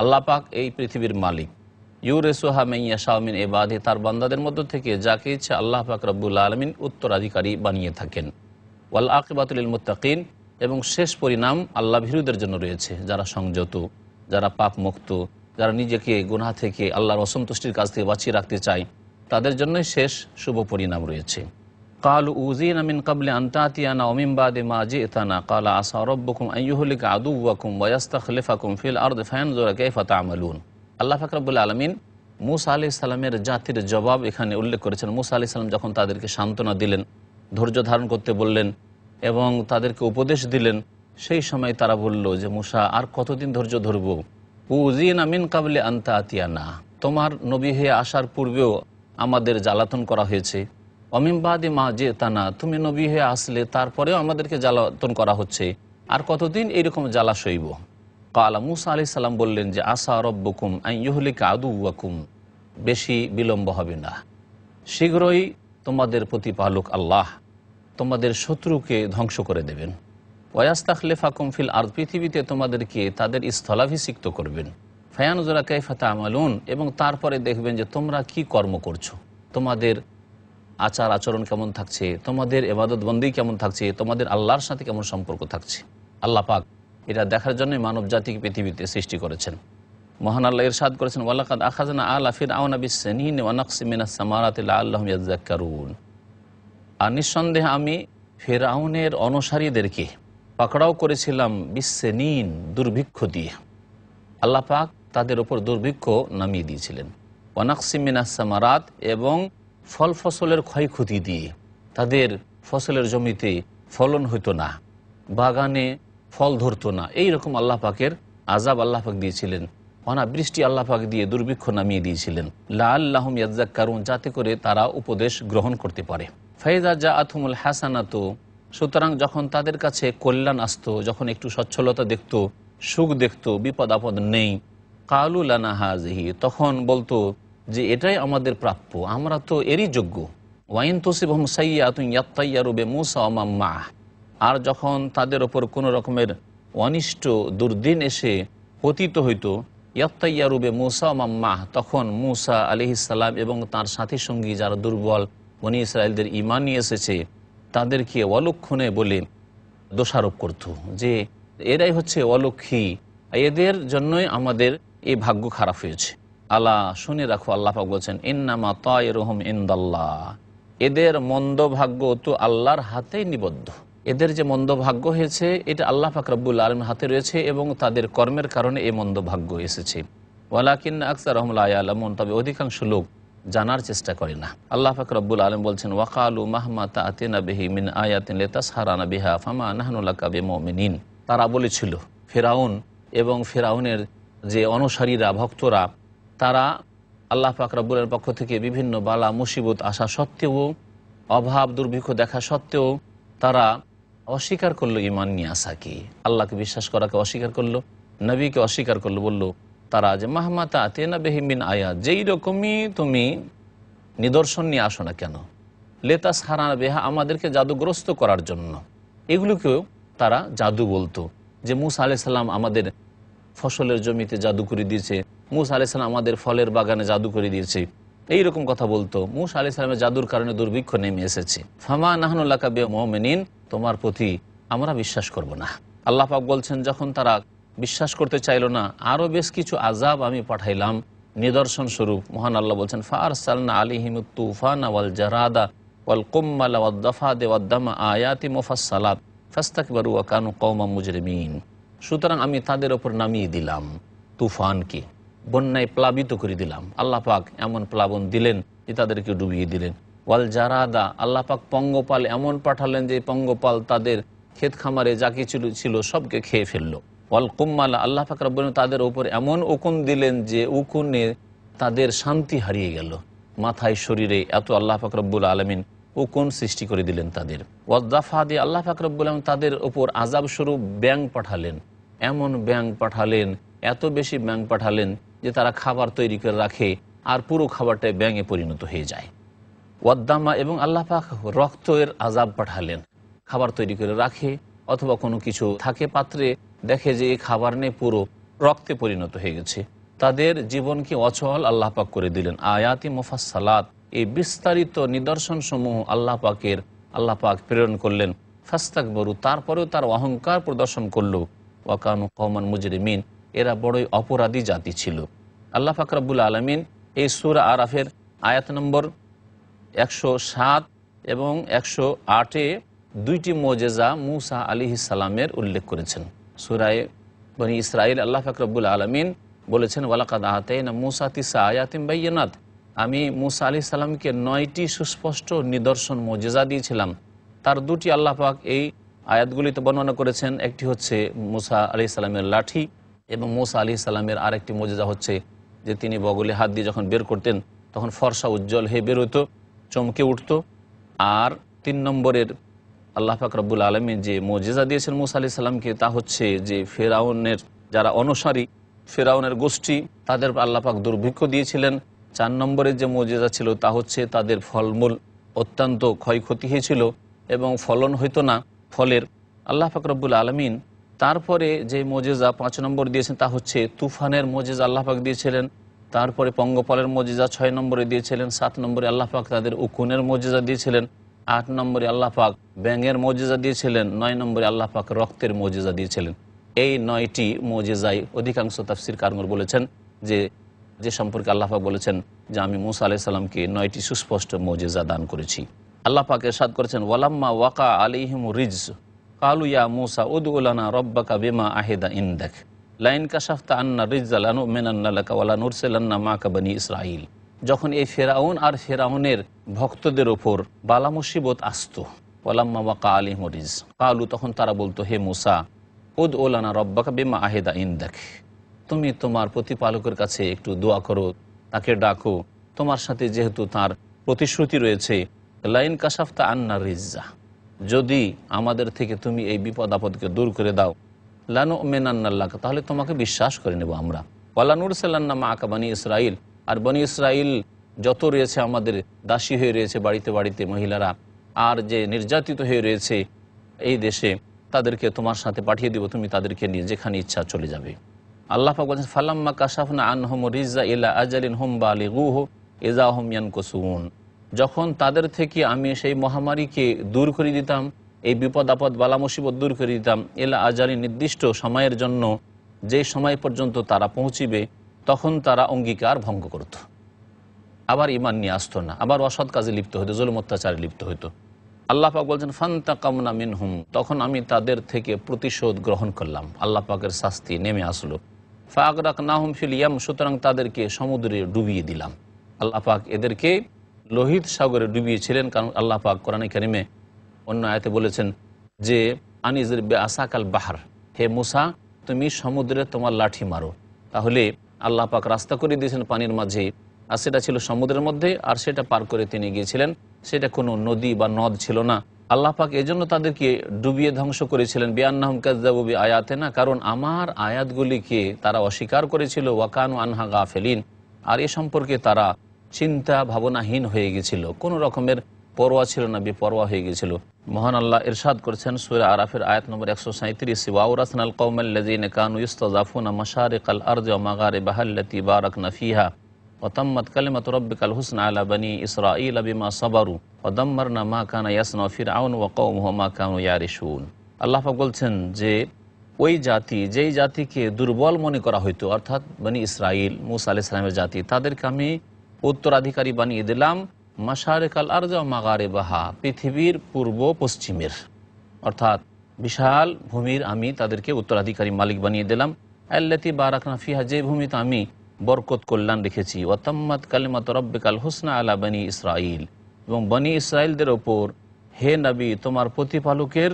আল্লাহ পাক এই পৃথিবীর মালিক। ইউরিসুহা মান ইয়াশাউ মিন ইবাদিহি, তার বান্দাদের মধ্য থেকে যাকে ইচ্ছে আল্লাহ পাক রব্বুল আলামিন উত্তরাধিকারী বানিয়ে থাকেন। ওয়াল আকিবাতু লিল মুত্তাকিন, এবং শেষ পরিণাম আল্লাহ ভীরুদের জন্য রয়েছে, যারা সংযত, যারা পাপ মুক্ত, যারা নিজেকে গুনাহ থেকে আল্লাহর অসন্তুষ্টির কাছ থেকে বাঁচিয়ে রাখতে চায়, তাদের জন্যই শেষ শুভ পরিণাম রয়েছে। ক্বালু উযিনা মিন ক্বাবলি আন তা'তিয়ানা ওয়া মিন বা'দি মা জি'তানা ক্বালা আসা রাব্বুকুম আন ইউহলিকা আদুওয়াকুম ওয়া ইস্তাখলিফাকুম ফিল আরদি ফায়ানজুরা কাইফা তা'মালুন। আল্লাহ পাক রব্বুল আলামিন মূসা আলাইহিস সালামের জাতির জবাব এখানে উল্লেখ করেছেন। মূসা আলাইহিস সালাম যখন তাদেরকে সান্ত্বনা দিলেন, ধৈর্য ধারণ করতে বললেন এবং তাদেরকে উপদেশ দিলেন, সেই সময় তারা বলল যে মূসা, আর কতদিন ধৈর্য ধরব? উযিনা মিন ক্বাবলি আন তা'তিয়ানা, তোমার নবী হয়ে আসার পূর্বেও আমাদের জ্বালাতন করা হয়েছে। ওয়া মিন বা'দি মা জি'তানা, তুমি নবী হয়ে আসলে তারপরেও আমাদেরকে জ্বালাতন করা হচ্ছে, আর কতদিন এইরকম জ্বালা সইব? ক্বালা, মূসা আলাইহিস সালাম বললেন যে আসা রাব্বুকুম আন ইউহলিকা আদুওয়াকুম, বেশি বিলম্ব হবে না, শীঘ্রই তোমাদের প্রতিপালক আল্লাহ তোমাদের শত্রুকে ধ্বংস করে দেবেন। ওয়া ইস্তাখলিফাকুম ফিল আরদ, পৃথিবীতে তোমাদেরকে তাদের স্থলাভিষিক্ত করবেন। ফায়ানজুরা কাইফা তা'মালুন, এবং তারপরে দেখবেন যে তোমরা কি কর্ম করছো, তোমাদের আচার আচরণ কেমন থাকছে, তোমাদের ইবাদত বন্দেগী কেমন থাকছে, তোমাদের আল্লাহর সাথে কেমন সম্পর্ক থাকছে। আল্লাহ পাক এটা দেখার জন্যই মানব জাতিকে পৃথিবীতে সৃষ্টি করেছেন। মহান আল্লাহ ইরশাদ করেছেন, ওয়ালাকাদ আখাযনা আলা ফিরআউনা বিস-সিনিনি ওয়া নাকসিম মিনাস সামারাতি লাআল্লাহুম ইয়াযাক্কারুন। আর নিঃসন্দেহে আমি ফিরআউনের অনুসারীদেরকে পাকড়াও করেছিলাম বিস-সিনিন, দুর্ভিক্ষ দিয়ে। আল্লাহ পাক তাদের ওপর দুর্ভিক্ষ নামিয়ে দিয়েছিলেন। ওয়া নাকসিম মিনাস সামারাত, এবং ফল ফসলের ক্ষয়ক্ষতি দিয়ে। তাদের ফসলের জমিতে ফলন হতো না, বাগানে ফল ধরতো না, এইরকম আল্লাহ পাকের আযাব আল্লাহ পাক দিয়েছিলেন। অনাবৃষ্টি আল্লাহ পাক দিয়ে দুর্ভিক্ষ নামিয়ে দিয়েছিলেন। লাআল্লাহুম ইয়াযাক্কারুন, যাতে করে তারা উপদেশ গ্রহণ করতে পারে। ফাইযা জাআতহুমুল হাসানাতু, সুতরাং যখন তাদের কাছে কল্যাণ আসতো, যখন একটু সচ্ছলতা দেখত, সুখ দেখত, বিপদ আপদ নেই, কালু লানা হাযিহি, তখন বলতো যে এটাই আমাদের প্রাপ্য, আমরা তো এরই যোগ্য। ওয়াইন তুসিবহুম সাইয়্যাতুন ইয়াত্তায়্যারু বিমূসা ওয়া মান মা'আহ, আর যখন তাদের ওপর কোনো রকমের অনিষ্ট দুর্দিন এসে পতিত হইতো, ইয়াত্তায়্যারু বিমূসা ওয়া মান মা'আহ, তখন মূসা আলাইহিস সালাম এবং তার সাথী সঙ্গী যারা দুর্বল বনী ইসরায়েলদের ঈমান নিয়ে এসেছে তাদেরকে অলক্ষণে বলে দোষারোপ করত যে এরাই হচ্ছে অলক্ষী, এদের জন্যই আমাদের এই ভাগ্য খারাপ হয়েছে। আলা, শুনে রাখো, আল্লাহ পাক বলছেন, ইন্নামা তায়রুহুম ইনদাল্লাহ, এদের মন্দ ভাগ্য তো আল্লাহর হাতেই নিবদ্ধ। এদের যে মন্দ ভাগ্য হয়েছে এটা আল্লাহ পাক রব্বুল আলামিনের হাতে রয়েছে, এবং তাদের কর্মের কারণে এই মন্দ ভাগ্য এসেছে। ওয়ালাকিন্না আকসারহুম লা ইয়ালামুন, তবে অধিকাংশ লোক জানার চেষ্টা করে না। আল্লাহ পাক রব্বুল আলামিন বলছেন, ওয়াকালু মাহমা তা'তিনা বিহি মিন আয়াতিন লিতাসহারানা বিহা ফামা নাহনু লাকা বিমুমিনিন। তারা বলেছিল, ফিরআউন এবং ফিরআউনের যে অনুসারীরা, ভক্তরা, তারা আল্লাহ পাক রব্বুল আলামিনের পক্ষ থেকে বিভিন্ন বালা মুসিবত আসা সত্ত্বেও, অভাব দুর্ভিক্ষ দেখা সত্ত্বেও তারা অস্বীকার করলো ঈমান নিয়ে আসাকে, আল্লাহকে বিশ্বাস করাকে অস্বীকার করলো, নবীকে অস্বীকার করলো। বলল তারা যে মাহমা তা'তিনা বিহি মিন আয়াত, যেই রকমই তুমি নিদর্শন নিয়ে আসো না কেন, লিতাসহারানা বিহা, আমাদেরকে জাদুগ্রস্ত করার জন্য। এগুলোকেও তারা জাদু বলতো, যে মূসা আলাইহিস সালাম আমাদের ফসলের জমিতে জাদু করে দিয়েছে, মূসা আলাইহিস সালাম আমাদের ফলের বাগানে জাদু করে দিয়েছে, এইরকম কথা বলতো। মূসা আলাইহিস সালামের জাদুর কারণে দুর্ভিক্ষ নেমে এসেছে। ফামা নাহনু লাকা বিমুমিনিন, তোমার প্রতি আমরা বিশ্বাস করব না। আল্লাহ পাক বলছেন, যখন তারা বিশ্বাস করতে চাইল না, আরও বেশ কিছু আযাব আমি পাঠাইলাম নিদর্শন স্বরূপ। মহান আল্লাহ বলছেন, ফাআরসালনা আলাইহিমুত তুফানা ওয়াল জারাদা ওয়াল কুম্মালা ওয়াদ দাফাদা ওয়াদ দামা আয়াতিন মুফাসসালাত ফাস্তাকবারু ওয়া কানু কওমান মুজরিমিন। সুতরাং আমি তাদের ওপর নামিয়ে দিলাম তুফানকে, বন্যায় প্লাবিত করে দিলাম। আল্লাহ পাক এমন প্লাবন দিলেন যে তাদেরকে ডুবিয়ে দিলেন। ওয়াল জারাদা, আল্লাহ পাক পঙ্গপাল এমন পাঠালেন যে পঙ্গপাল তাদের ক্ষেত খামারে যা কিছু ছিল সবকে খেয়ে ফেললো। ওয়াল কুম্মালা, আল্লাহ পাক রব্বুল আলামিন তাদের ওপর এমন উকুন দিলেন যে উকুনে তাদের শান্তি হারিয়ে গেল, মাথায় শরীরে এত আল্লাহ পাক রব্বুল আলামিন উকুন সৃষ্টি করে দিলেন তাদের। ওয়াদ্দাফা দিয়ে আল্লাহ পাক রব্বুল আলামিন তাদের ওপর আযাব স্বরূপ ব্যাঙ পাঠালেন, এমন ব্যাঙ পাঠালেন, এত বেশি ব্যাঙ পাঠালেন যে তারা খাবার তৈরি করে রাখে আর পুরো খাবারটাই ব্যাঙে পরিণত হয়ে যায়। ওয়াদ্দামা, এবং আল্লাহ পাক রক্তের আযাব পাঠালেন, খাবার তৈরি করে রাখে অথবা কোনো কিছু থাকে পাত্রে, দেখে যে এই খাবার নেই, পুরো রক্তে পরিণত হয়ে গেছে। তাদের জীবনকে অচল আল্লাহ পাক করে দিলেন। আয়াতি মুফাসসালাত, এই বিস্তারিত নিদর্শন সমূহ আল্লাহ পাক প্রেরণ করলেন। ফাস্তাকবারু, তারপরেও তার অহংকার প্রদর্শন করলো। ওয়া কানু কওমান মুজরিমিন, এরা বড়ই অপরাধী জাতি ছিল। আল্লাহ পাক রব্বুল আলামিন এই সূরা আরাফের আয়াত নম্বর 107 এবং 108-এ দুইটি মুজিজা মূসা আলাইহিস সালামের উল্লেখ করেছেন। সূরা বনী ইসরাঈল আল্লাহ পাক রব্বুল আলামিন বলেছেন, ওয়ালাকাদ আতাইনা মূসা তিসআ আয়াতিন বাইয়িনাত, আমি মূসা আলাইহিস সালামকে 9টি সুস্পষ্ট নিদর্শন মুজিজা দিয়েছিলাম। তার দুটি আল্লাহ পাক এই আয়াতগুলিতে বর্ণনা করেছেন। একটি হচ্ছে মূসা আলাইহিস সালামের লাঠি, এবং মূসা আলাইহিস সালামের আরেকটি মুজিজা হচ্ছে যে তিনি বগলে হাত দিয়ে যখন বের করতেন তখন ফর্সা উজ্জ্বল হয়ে বের হতো, চমকে উঠত। আর 3 নম্বরের আল্লাহ পাক রব্বুল আলামিন যে মুজিজা দিয়েছেন মূসা আলাইহিস সালামকে, তা হচ্ছে যে ফেরাউনের যারা অনুসারী, ফেরাউনের গোষ্ঠী, তাদের আল্লাহ পাক দুর্ভিক্ষ দিয়েছিলেন। 4 নম্বরের যে মুজিজা ছিল তা হচ্ছে তাদের ফলমূল অত্যন্ত ক্ষয়ক্ষতি হয়েছিল এবং ফলন হইতো না ফলের। আল্লাহ পাক রব্বুল আলামিন তারপরে যে মুজিজা 5 নম্বর দিয়েছেন তা হচ্ছে তুফানের মুজিজা আল্লাহ পাক দিয়েছিলেন। তারপরে পঙ্গপালের মুজিজা 6 নম্বরে দিয়েছিলেন। 7 নম্বরে আল্লাহ পাক তাদের উকুনের মুজিজা দিয়েছিলেন। 8 নম্বরে আল্লাহ পাক ব্যাঙের মুজিজা দিয়েছিলেন। 9 নম্বরে আল্লাহ পাক রক্তের মুজিজা দিয়েছিলেন। এই 9টি মুজিজায় অধিকাংশ তাফসীর কারগর বলেছেন যে সম্পর্কে আল্লাহ পাক বলেছেন যে আমি মুসা আলাইহিস সালামকে 9টি সুস্পষ্ট মুজিজা দান করেছি। আল্লাহ পাক ইরশাদ করেছেন ওয়ালাম্মা ওয়াকা আলাইহিমুর রিজস ক্বালু ইয়া মুসা উদউ লানা রাব্বাকা বিমা আহিদা ইনদাক লাইন কাশাফতা আন্না রিজজা লানুমিনান্না লাকা ওয়া লানুরসিলান্না মাকা বনি ইসরাঈল। যখন এই ফেরাউন আর ফেরাউনের ভক্তদের ওপর বালা মুসিবত আসতো, ওয়ালাম্মা ওয়াকা আলাইহিমুর রিজস ক্বালু, তখন তারা বলতো হে মুসা উদউ লানা রাব্বাকা বিমা আহিদা ইনদাক, তুমি তোমার প্রতিপালকের কাছে একটু দোয়া করো, তাকে ডাকো, তোমার সাথে যেহেতু তার প্রতিশ্রুতি রয়েছে। লাইন কাশাফতা আন্না রিজজা, যদি আমাদের থেকে তুমি এই বিপদ আপদকে দূর করে দাও, লানুমিনান্নাল্লাকা, তাহলে তোমাকে বিশ্বাস করে নেব আমরা। ওয়ালা নুরসিলান্না মাআকা বনি ইসরাঈল, আর বনি ইসরাঈল যত রয়েছে আমাদের দাসী হয়ে রয়েছে বাড়িতে বাড়িতে মহিলারা, আর যে নির্যাতিত হয়ে রয়েছে এই দেশে, তাদেরকে তোমার সাথে পাঠিয়ে দিব, তুমি তাদেরকে নিয়ে যেখানে ইচ্ছা চলে যাবে। আল্লাহ পাক বলেন ফালাম্মা কাশাফনা আনহুম রিজজা ইলা আজালিন হুম বালিগুহু ইযা হুম ইয়ানকুসুন, যখন তাদের থেকে আমি সেই মহামারীকে দূর করে দিতাম, এই বিপদ আপদ বালা মুসিবত দূর করে দিতাম, ইলা আজালিন নির্দিষ্ট সময়ের জন্য, যে সময় পর্যন্ত তারা পৌঁছিবে, তখন তারা অঙ্গীকার ভঙ্গ করত, আবার ঈমান নিয়ে আসতো না, আবার অসৎ কাজে লিপ্ত হতো, জুলুম অত্যাচারে লিপ্ত হতো। আল্লাহ পাক বলছেন ফান্তাকামনা মিনহুম, তখন আমি তাদের থেকে প্রতিশোধ গ্রহণ করলাম, আল্লাহ পাকের শাস্তি নেমে আসলো। ফাগরাকনাহুম ফিল ইয়াম, সুতরাং তাদেরকে সমুদ্রে ডুবিয়ে দিলাম। আল্লাহ পাক এদেরকে লোহিত সাগরে ডুবিয়েছিলেন, কারণ আল্লাহ পাক কোরআনে কারিমে অন্য আয়াতে বলেছেন যে আনিজের বে আসাকাল বাহার, হে মুসা তুমি সমুদ্রে তোমার লাঠি মারো। তাহলে আল্লাহ পাক রাস্তা করে দিয়েছেন পানির মাঝে, আর সেটা ছিল সমুদ্রের মধ্যে, আর সেটা পার করে তিনি গিয়েছিলেন, সেটা কোনো নদী বা নদ ছিল না। আল্লাহ পাক এজন্য তাদেরকে ডুবিয়ে ধ্বংস করেছিলেন বিআন্নাহুম কাযযাবু বিআয়াতিনা, কারণ আমার আয়াতগুলিকে তারা অস্বীকার করেছিল, ওয়াকানু আনহা গাফিলিন, আর এ সম্পর্কে তারা চিন্তা ভাবনাহীন হয়ে গেছিল, কোনো রকমের পরোয়া ছিল না, বেপরোয়া হয়ে গেছিল। মহান আল্লাহ ইরশাদ করেছেন সূরা আরাফের আয়াত নম্বর 137, ওয়াওরাসনাল কওমাল্লাযীনা কানু ইস্তাযাফুনা মাশারিকাল আরদি ওয়া মাগারিবাহা আল্লাতী বারাকনা ফিহা ওয়া তাম্মাত কালিমাতু রাব্বিকাল হুসনা আলা বনি ইসরাঈলা বিমা সাবারু ওয়া দাম্মারনা মা কানা ইয়াসনাউ ফিরআউন ওয়া কওমুহু মা কানু ইয়ারিশুন। আল্লাহ পাক বলছেন যে ওই জাতি, যেই জাতিকে দুর্বল মনে করা হইতো, অর্থাৎ বনি ইসরাঈল মূসা আলাইহিস সালামের জাতি, তাদেরকে আমি উত্তরাধিকারী বানিয়ে দিলাম মাশারিকাল আরদি ওয়া মাগারিবাহা, পৃথিবীর পূর্ব পশ্চিমের, অর্থাৎ বিশাল ভূমির আমি তাদেরকে উত্তরাধিকারী মালিক বানিয়ে দিলাম। আল্লাতী বারাকনা ফিহা, যে ভূমিতে আমি বরকত কল্যাণ রেখেছি। ওয়া তাম্মাত কালিমাতু রাব্বিকাল হুসনা আলা বনি ইসরাঈল, এবং বনি ইসরাঈলদের ওপর হে নবী তোমার প্রতিপালকের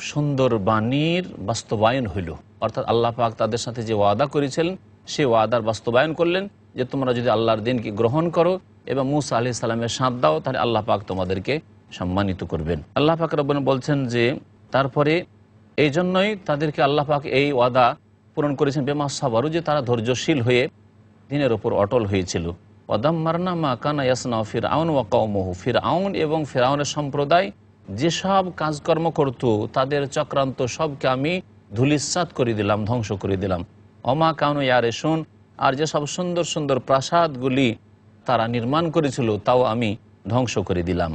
সুন্দর বাণীর বাস্তবায়ন হইল, অর্থাৎ আল্লাহ পাক তাদের সাথে যে ওয়াদা করেছিলেন সে ওয়াদার বাস্তবায়ন করলেন, যে তোমরা যদি আল্লাহর দিনকে গ্রহণ করো এবং মূসা আলাইহিস সালামের সাথ দাও, তাহলে আল্লাহ পাক তোমাদেরকে সম্মানিত করবেন। আল্লাহ পাক রব্বুল বলছেন যে তারপরে এই জন্যই তাদেরকে আল্লাহ পাক এই ওয়াদা পূরণ করেছেন বেমা সাবারু, যে তারা ধৈর্যশীল হয়ে দিনের ওপর অটল হয়েছিল। ওয়াদাম্মারনা মা কানা ইয়াসনাউ ফিরআউন ওয়া কওমুহু, ফিরআউন এবং ফিরআউনের সম্প্রদায় যেসব কাজকর্ম করত, তাদের চক্রান্ত সবকে আমি ধূলিসাৎ করে দিলাম, ধ্বংস করে দিলাম। ওমা কানু ইয়ারিশুন, আর যেসব সুন্দর সুন্দর প্রাসাদগুলি তারা নির্মাণ করেছিল তাও আমি ধ্বংস করে দিলাম।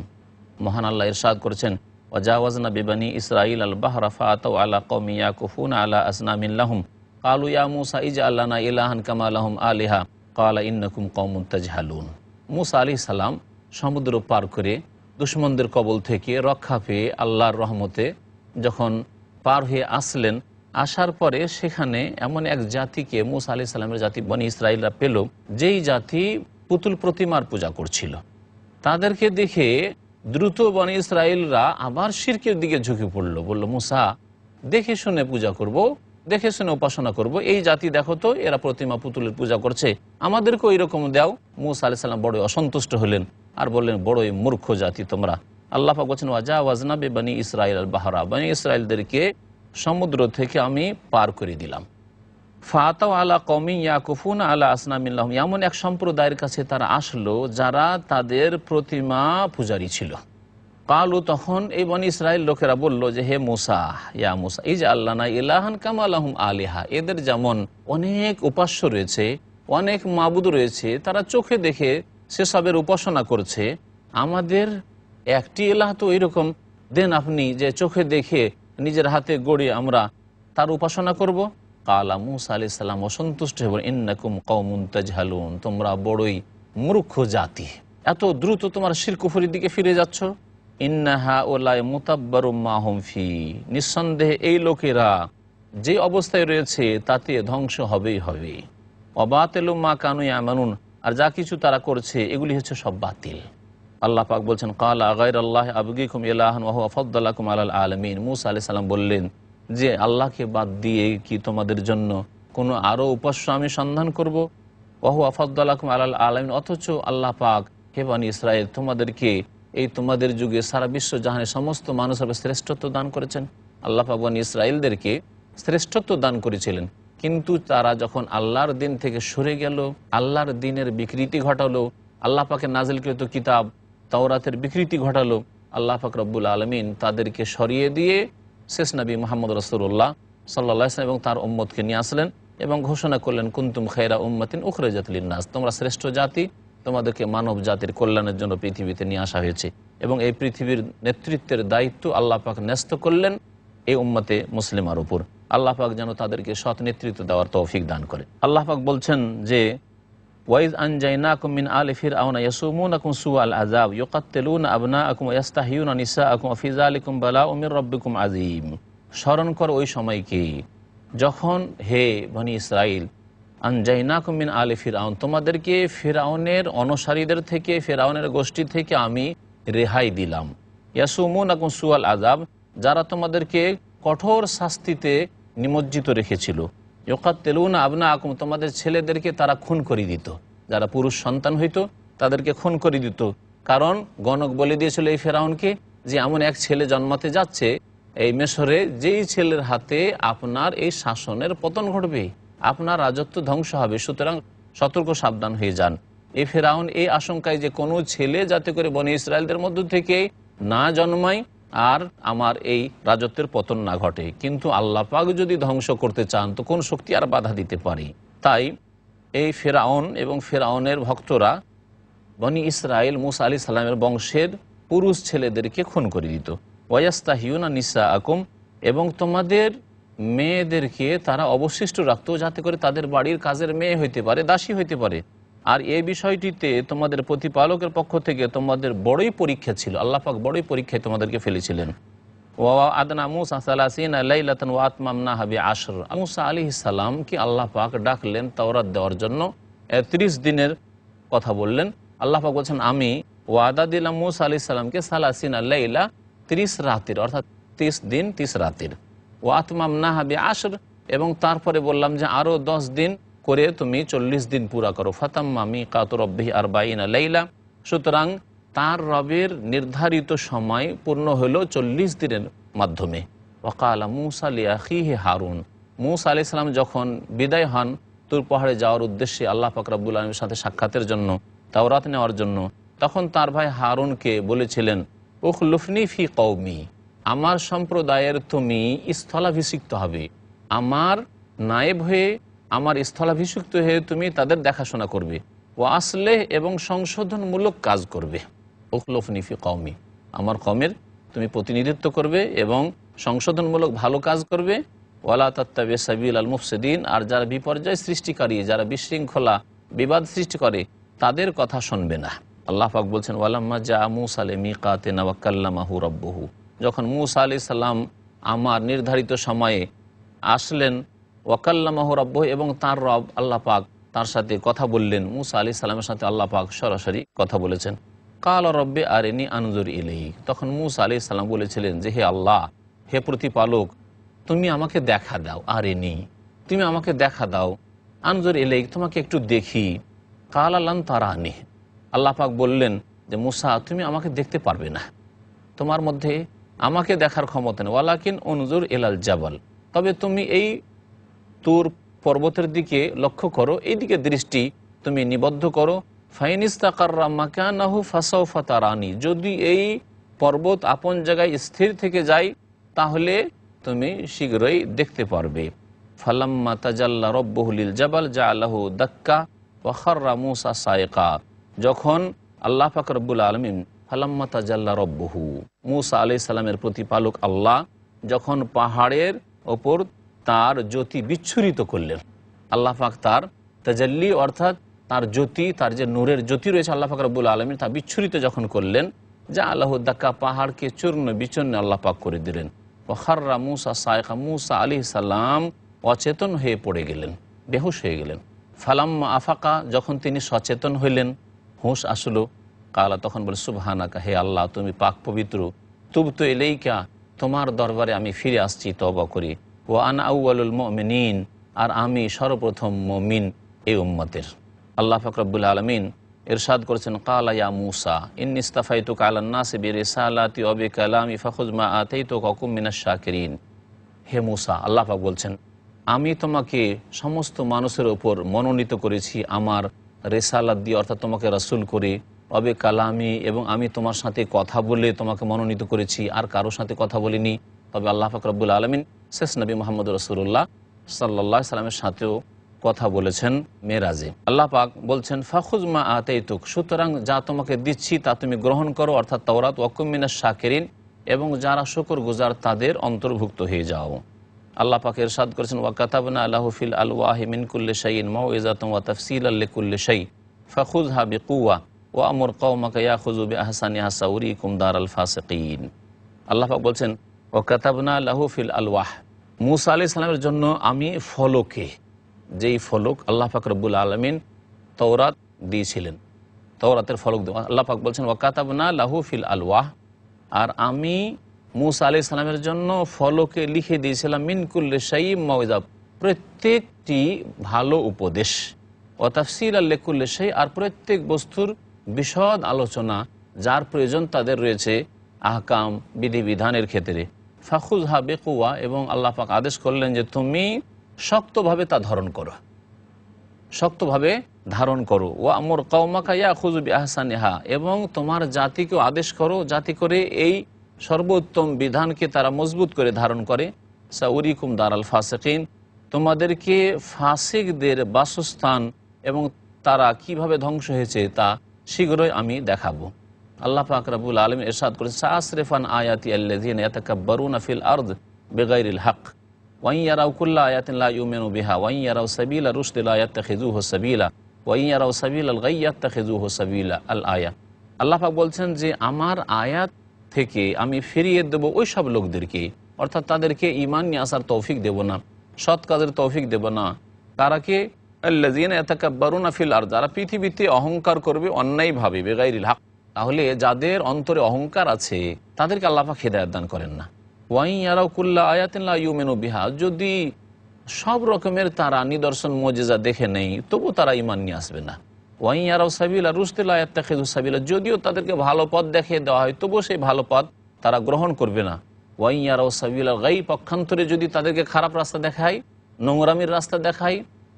মহান আল্লাহ ইরশাদ করেছেন ওয়াজাওয়াজনা বিবানি ইসরাঈল আল বাহরা ফাতাউ আলা কওমি ইয়াকুফুনা আলা আসনামিন লাহুম ক্বালু ইয়া মূসা ইজআল লানা ইলাহান কামা লাহুম আলিহা ক্বালা ইন্নাকুম কওমুন তাজহালুন। মূসা আলাইহিস সালাম সমুদ্র পার করে দুশমনদের কবল থেকে রক্ষা পেয়ে আল্লাহর রহমতে যখন পার হয়ে আসলেন, আসার পরে সেখানে এমন এক জাতিকে মূসা আলাইহিস সালামের জাতি বনি ইসরাঈলরা পেল, যেই জাতি পুতুল প্রতিমার পূজা করছিল। তাদেরকে দেখে দ্রুত বনি ইসরাঈলরা আবার শিরকের দিকে ঝুঁকে পড়ল, বলল মূসা দেখে শুনে পূজা করব, দেখে শুনে উপাসনা করব, এই জাতি দেখো তো এরা প্রতিমা পুতুলের পূজা করছে, আমাদেরকেও এরকম দাও। মূসা আলাইহিস সালাম বড়ই অসন্তুষ্ট হলেন আর বললেন বড়ই মূর্খ জাতি তোমরা। আল্লাহ পাক বলেছেন ওয়াজাওয়াজনা বিবানি ইসরাঈল আল বাহরা, বনি ইসরাঈলদেরকে সমুদ্র থেকে আমি পার করে দিলাম। ফাতাও আলা কওমি ইয়াকুফুনা আলা আসনামিন লাহুম, এমন এক সম্প্রদায়ের কাছে তারা আসলো যারা তাদের প্রতিমা পূজারী ছিল। কালু, তখন এই বনি ইসরাঈল লোকেরা বলল যে হে মূসা, ইয়া মূসা ইজআল লানা ইলাহান কামা লাহুম আলিহা, এদের যেমন অনেক উপাস্য রয়েছে, অনেক মাবুদ রয়েছে, তারা চোখে দেখে সেসবের উপাসনা করছে, আমাদের একটি ইলাহ তো এরকম দেন আপনি, যে চোখে দেখে নিজের হাতে গড়ে আমরা তার উপাসনা করব? কালা মুসা আলাইহিস সালাম অসন্তুষ্ট হয়ে বলেন, ইন্নাকুম কওমুন তাজহালুন, তোমরা বড়ই মূর্খ জাতি, এত দ্রুত তোমার শিরক কুফরির দিকে ফিরে যাচ্ছ। ইন্নাহা ওলাই মুতাব্বারুম মা হুম ফি, নিঃসন্দেহে এই লোকেরা যে অবস্থায় রয়েছে তাতে ধ্বংস হবেই হবে। অবাতিলুম মা কানু ইয়ামানুন, আর যা কিছু তারা করছে এগুলি হচ্ছে সব বাতিল। আল্লাহ পাক বলছেন, কালা গায়রাল্লাহি আবগীকুম ইলাহান ওয়া হুয়া ফাদ্দালাকুম আলাল আলামিন। মূসা আলাইহিস সালাম বললেন যে আল্লাহকে বাদ দিয়ে কি তোমাদের জন্য কোনো আরও উপাস্য আমি সন্ধান করব? ওয়া হুয়া ফাদ্দালাকুম আলাল আলামিন, অথচ আল্লাহ পাক হে বনী ইসরাইল তোমাদেরকে এই তোমাদের যুগে সারা বিশ্ব জাহানের সমস্ত মানুষের শ্রেষ্ঠত্ব দান করেছেন। আল্লাহ পাক বনী ইসরাইলদেরকে শ্রেষ্ঠত্ব দান করেছিলেন, কিন্তু তারা যখন আল্লাহর দিন থেকে সরে গেল, আল্লাহর দিনের বিকৃতি ঘটালো, আল্লাহ পাকের নাজিলকৃত কিতাব তাওরাতের বিকৃতি ঘটালো, আল্লাহ পাক রব্বুল আলমিন তাদেরকে সরিয়ে দিয়ে শেষ নবী মুহাম্মদ রাসূলুল্লাহ সাল্লাল্লাহু আলাইহি ওয়াসাল্লাম এবং তার উম্মতকে নিয়ে আসলেন এবং ঘোষণা করলেন, কুনতুম খায়রা উম্মাতিন উখরিজাত লিন-নাস, তোমরা শ্রেষ্ঠ জাতি, তোমাদেরকে মানব জাতির কল্যাণের জন্য পৃথিবীতে নিয়ে আসা হয়েছে। এবং এই পৃথিবীর নেতৃত্বের দায়িত্ব আল্লাহ পাক ন্যস্ত করলেন এই উম্মতে মুসলিমার উপর। আল্লাহ পাক যেন তাদেরকে সৎ নেতৃত্ব দেওয়ার তৌফিক দান করে। আল্লাহ পাক বলছেন যে ওয়াইজ আনজাইনাকুম মিন আলি ফিরআউনা ইয়াসুমুনাকুম সুআল আযাব ইউকাত্তিলুনা আবনাআকুম ওয়া ইস্তাহইয়ুনা নিসাআকুম ওয়া ফি যালিকুম বালাউম মির রাব্বিকুম আযীম। স্মরণ কর ওই সময়কে যখন হে বনী ইসরাইল আনজাইনাকুম মিন আলি ফিরআউন, তোমাদেরকে ফিরআউনের অনুসারীদের থেকে, ফিরআউনের গোষ্ঠী থেকে আমি রেহাই দিলাম। ইয়াসুমুনাকুম সুআল আযাব, যারা তোমাদেরকে কঠোর শাস্তিতে নিমজ্জিত রেখেছিল। ইউকাত্তিলুনা আবনাআকুম, তোমাদের ছেলেদেরকে তারা খুন করে দিত, যারা পুরুষ সন্তান হইতো তাদেরকে খুন করে দিত। কারণ গণক বলে দিয়েছিল এই ফেরাউনকে যে এমন এক ছেলে জন্মাতে যাচ্ছে এই মিশরে, যেই ছেলের হাতে আপনার এই শাসনের পতন ঘটবে, আপনার রাজত্ব ধ্বংস হবে, সুতরাং সতর্ক সাবধান হয়ে যান। এই ফেরাউন এই আশঙ্কায় যে কোনো ছেলে যাতে করে বনী ইসরায়েলদের মধ্য থেকে না জন্মায় আর আমার এই রাজত্বের পতন না ঘটে। কিন্তু আল্লাহ পাক যদি ধ্বংস করতে চান তো কোন শক্তি আর বাধা দিতে পারে? তাই এই ফেরাউন এবং ফেরাউনের ভক্তরা বনী ইসরায়েল মুসা আলাইহিস সালামের বংশের পুরুষ ছেলেদেরকে খুন করে দিত। ওয়াস্তাহিউনা নিসাআকুম, এবং তোমাদের মেয়েদেরকে তারা অবশিষ্ট রাখতো যাতে করে তাদের বাড়ির কাজের মেয়ে হইতে পারে, দাসী হইতে পারে। আর এই বিষয়টিতে তোমাদের প্রতিপালকের পক্ষ থেকে তোমাদের বড়ই পরীক্ষা ছিল, আল্লাহ পাক বড়ই পরীক্ষায় তোমাদেরকে ফেলেছিলেন। ওয়া আদনা মুসা সালাসিনা লাইলাতান ওয়া আতমামনাহা বিআশর, মুসা আলাইহিস সালামকে আল্লাহ পাক ডাকলেন তাওরাত দেওয়ার জন্য, 30 দিনের কথা বললেন। আল্লাহ পাক বলছেন আমি ওয়াদা দিলাম মুসা আলাইহিস সালামকে সালাসিনা লাইলা, 30 রাতের, অর্থাৎ 30 দিন 30 রাতের। ওয়া আতমামনাহা বিআশর, এবং তারপরে বললাম যে আরও 10 দিন করে তুমি 40 দিন পুরা করো। ফাতাম্মা মিকাতু রাব্বিহি 40 লাইলা, সুতরাং তার রবের নির্ধারিত সময় পূর্ণ হলো 40 দিনের মাধ্যমে। ওয়াকালা মুসা লিআখিহি হারুন, মুসা আলাইহিস সালাম যখন বিদায় হন তুর পাহাড়ে যাওয়ার উদ্দেশ্যে আল্লাহ পাক রব্বুল আলামিনের সাথে সাক্ষাতের জন্য, তাওরাত নেওয়ার জন্য, তখন তার ভাই হারুনকে বলেছিলেন উখলুফনি ফি কওমি, আমার সম্প্রদায়ের তুমি স্থলাভিষিক্ত হবে, আমার নায়েব হয়ে, আমার স্থলাভিষিক্ত হয়ে তুমি তাদের দেখাশোনা করবে। ও আসলেহ, এবং সংশোধনমূলক কাজ করবে। উখলুফনি ফি কওমি, আমার কওমের তুমি প্রতিনিধিত্ব করবে এবং সংশোধনমূলক ভালো কাজ করবে। ওয়ালা তাত্তাবি সাবিল আল মুফসিদিন, আর যারা বিপর্যয় সৃষ্টিকারী, যারা বিশৃঙ্খলা বিবাদ সৃষ্টি করে তাদের কথা শুনবে না। আল্লাহ পাক বলছেন ওয়ালাম্মা জা মুসা লিমিকাতিনা ওয়া কাল্লামাহু রাব্বুহু, যখন মুসা আলাইহিস সালাম আমার নির্ধারিত সময়ে আসলেন, ওয়াকাল্লামাহু রাব্বুহু, এবং তার রব আল্লাহ পাক তার সাথে কথা বললেন। মুসা আলাইহিস সালামের সাথে আল্লাহ পাক সরাসরি কথা বলেছেন। কাল রব্বি আরিনি আনজুর ইলাইক, তখন মুসা আলাইহিস সালাম বলেছিলেন যে হে আল্লাহ, হে প্রতিপালক, তুমি আমাকে দেখা দাও, আরিনি, তুমি আমাকে দেখা দাও, আনজুর ইলাইক, তোমাকে একটু দেখি। কাল লান তারানি, আল্লাহ পাক বললেন যে মুসা তুমি আমাকে দেখতে পারবে না, তোমার মধ্যে আমাকে দেখার ক্ষমতা নেই। ওয়ালাকিন উনজুর ইলাল জাবাল, তবে তুমি এই তুর পর্বতের দিকে লক্ষ্য করো, এই দিকে দৃষ্টি তুমি নিবদ্ধ করো। ফাইনিস্তাকাররা মাকানাহু ফাসাউফা তারানি, যদি এই পর্বত আপন জায়গায় স্থির থেকে যায় তাহলে তুমি শীঘ্রই দেখতে পারবে। ফালাম্মা তাজাল্লা রব্বুহু লিল জাবাল জাআলাহু দাক্কা ওয়া খাররা মুসা সাইকা, যখন আল্লাহ পাক রব্বুল আলামিন ফালাম্মা তাজাল্লা রব্বুহু, মুসা আলাইহিস সালামের প্রতিপালক আল্লাহ যখন পাহাড়ের ওপর তার জ্যোতি বিচ্ছুরিত করলেন। আল্লাহ পাক তার তাজাল্লি অর্থাৎ তার জ্যোতি, তার যে নূরের জ্যোতি রয়েছে আল্লাহ পাক রব্বুল আলামিন তা বিচ্ছুরিত যখন করলেন, যা আল্লাহ দাক্কা পাহাড়কে চূর্ণ বিচূর্ণ আল্লাহ পাক করে দিলেন। ওয়াখাররা মুসা সায়কা, মুসা আলাইহিস সালাম অচেতন হয়ে পড়ে গেলেন, বেহুশ হয়ে গেলেন। ফালাম্মা আফাকা, যখন তিনি সচেতন হইলেন, হুঁশ আসলো, কালা তখন বলে সুবহানাকা, হে আল্লাহ তুমি পাক পবিত্র, তুবতু ইলাইকা, তোমার দরবারে আমি ফিরে আসছি তওবা করি, ওয়া আনা আউয়ালুল মুমিনিন, আর আমি সর্বপ্রথম মুমিন এই উম্মতের। আল্লাহ পাক রব্বুল আলামিন ইরশাদ করেছেন, কালা ইয়া মুসা ইন্নী ইসতাফাইতুকা আলান নাসি বিরিসালাতি ওয়া বিকালামি ফাখুয মা আতাইতুকা ওয়া কুম মিনাশ শাকিরিন। হে মুসা, আল্লাহ পাক বলছেন, আমি তোমাকে সমস্ত মানুষের ওপর মনোনীত করেছি আমার রেসালাত দিয়ে, অর্থাৎ তোমাকে রাসূল করে, অবে কালামি, এবং আমি তোমার সাথে কথা বলে তোমাকে মনোনীত করেছি, আর কারোর সাথে কথা বলিনি। তবে আল্লাহ পাক রব্বুল আলামিন শেষ নবী মুহাম্মদ রাসূলুল্লাহ সাল্লাল্লাহু আলাইহি সাল্লামের সাথেও কথা বলেছেন মেরাজে। আল্লাহ পাক বলছেন, ফাখুয মা আতাইতুক, সুতরাং যা তোমাকে দিচ্ছি তা তুমি গ্রহণ করো, অর্থাৎ তাওরাত, ওয়া কুম মিনাশ শাকিরিন, এবং যারা শুকরগুজার তাদের অন্তর্ভুক্ত হয়ে যাও। আল্লাহ পাক ইরশাদ করেছেন, ওয়া কাতাবনা লাহু ফিল আলওয়াহি মিন কুল্লি শাইইন মাউইযাতান ওয়া তাফসীলান লিকুল্লি শাই ফাখুযহা বিকুওয়া ওয়া আমুর কওমাকা ইয়াখুযু বিআহসানিহা সাউরিকুম দারাল ফাসিকিন। আল্লাহ পাক বলছেন, ওয়া কাতাবনা লাহু ফিল আলওয়াহ, মূসা আলাইহিস সালামের জন্য আমি ফলকে, যেই ফলক আল্লাহ পাক রব্বুল আলামিন তাওরাত দিয়েছিলেন, তাওরাতের ফলক দেওয়া, আল্লাহ পাক বলছেন, ওয়া কাতাবনা লাহু ফিল আলওয়াহ, আর আমি মূসা আলাইহিস সালামের জন্য ফলকে লিখে দিয়েছিলাম মিন কুল্লি শাইইন মাউইযা, প্রত্যেকটি ভালো উপদেশ, ওয়া তাফসীলান লিকুল্লি শাই, আর প্রত্যেক বস্তুর বিশদ আলোচনা যার প্রয়োজন তাদের রয়েছে আহকাম বিধিবিধানের ক্ষেত্রে। ফাখুযহা বিকুওয়া, এবং আল্লাহ পাক আদেশ করলেন যে তুমি শক্তভাবে তা ধারণ করো, শক্তভাবে ধারণ করো। ওয়া আমুর কওমাকা ইয়াখুযু বিআহসানিহা, এবং তোমার জাতিকেও আদেশ করো যাতে করে এই সর্বোত্তম বিধানকে তারা মজবুত করে ধারণ করে। সাউরিকুম দারাল ফাসিকিন, তোমাদেরকে ফাসিকদের বাসস্থান এবং তারা কিভাবে ধ্বংস হয়েছে তা শীঘ্রই আমি দেখাবো। আল্লাহ পাক রব্বুল আলামিন ইরশাদ করেছেন, সাআসরিফান আয়াতি আল্লাযীনা ইয়াতাকাব্বারুনা ফিল আরদ বিগাইরিল হক ওয়া ইন ইয়ারাউ কুল্লা আয়াতিন লা ইউমিনু বিহা ওয়া ইন ইয়ারাউ সাবিলা রুশদি লা ইয়াত্তাখিযুহু সাবিলা ওয়া ইন ইয়ারাউ সাবিলাল গায়য়্যি ইয়াত্তাখিযুহু সাবিলা আল আয়া। আল্লাহ পাক বলছেন যে আমার আয়াত থেকে আমি ফিরিয়ে দেব ওই সব লোকদেরকে, অর্থাৎ তাদেরকে ঈমান নিয়ে আসার তৌফিক দেব না, সৎ কাজের তৌফিক দেব না। তারাকে আল্লাযীনা ইয়াতাকাব্বারুনা ফিল আরদ, যারা পৃথিবীতে অহংকার করবে অন্যায়ভাবে, বেগাইরিল হক। তাহলে যাদের অন্তরে অহংকার আছে তাদেরকে আল্লাহ পাক হিদায়াত দান করেন না। ওয়া ইন ইয়ারাউ কুল্লা আয়াতিন লা ইউমিনু বিহা, যদি সব রকমের তারা নিদর্শন মুজিজা দেখে নেই তবু তারা ঈমান নিয়ে আসবে না। ওয়া ইন ইয়ারাউ সাবিলা রুশদি লা ইয়াত্তাখিযু সাবিলা, যদিও তাদেরকে ভালো পথ দেখিয়ে দেওয়া হয় তবুও সেই ভালো পথ তারা গ্রহণ করবে না। ওয়া ইন ইয়ারাউ সাবিলাল গায়য়্যি, পক্ষান্তরে যদি তাদেরকে খারাপ রাস্তা দেখায়, নোংরামির রাস্তা দেখায়,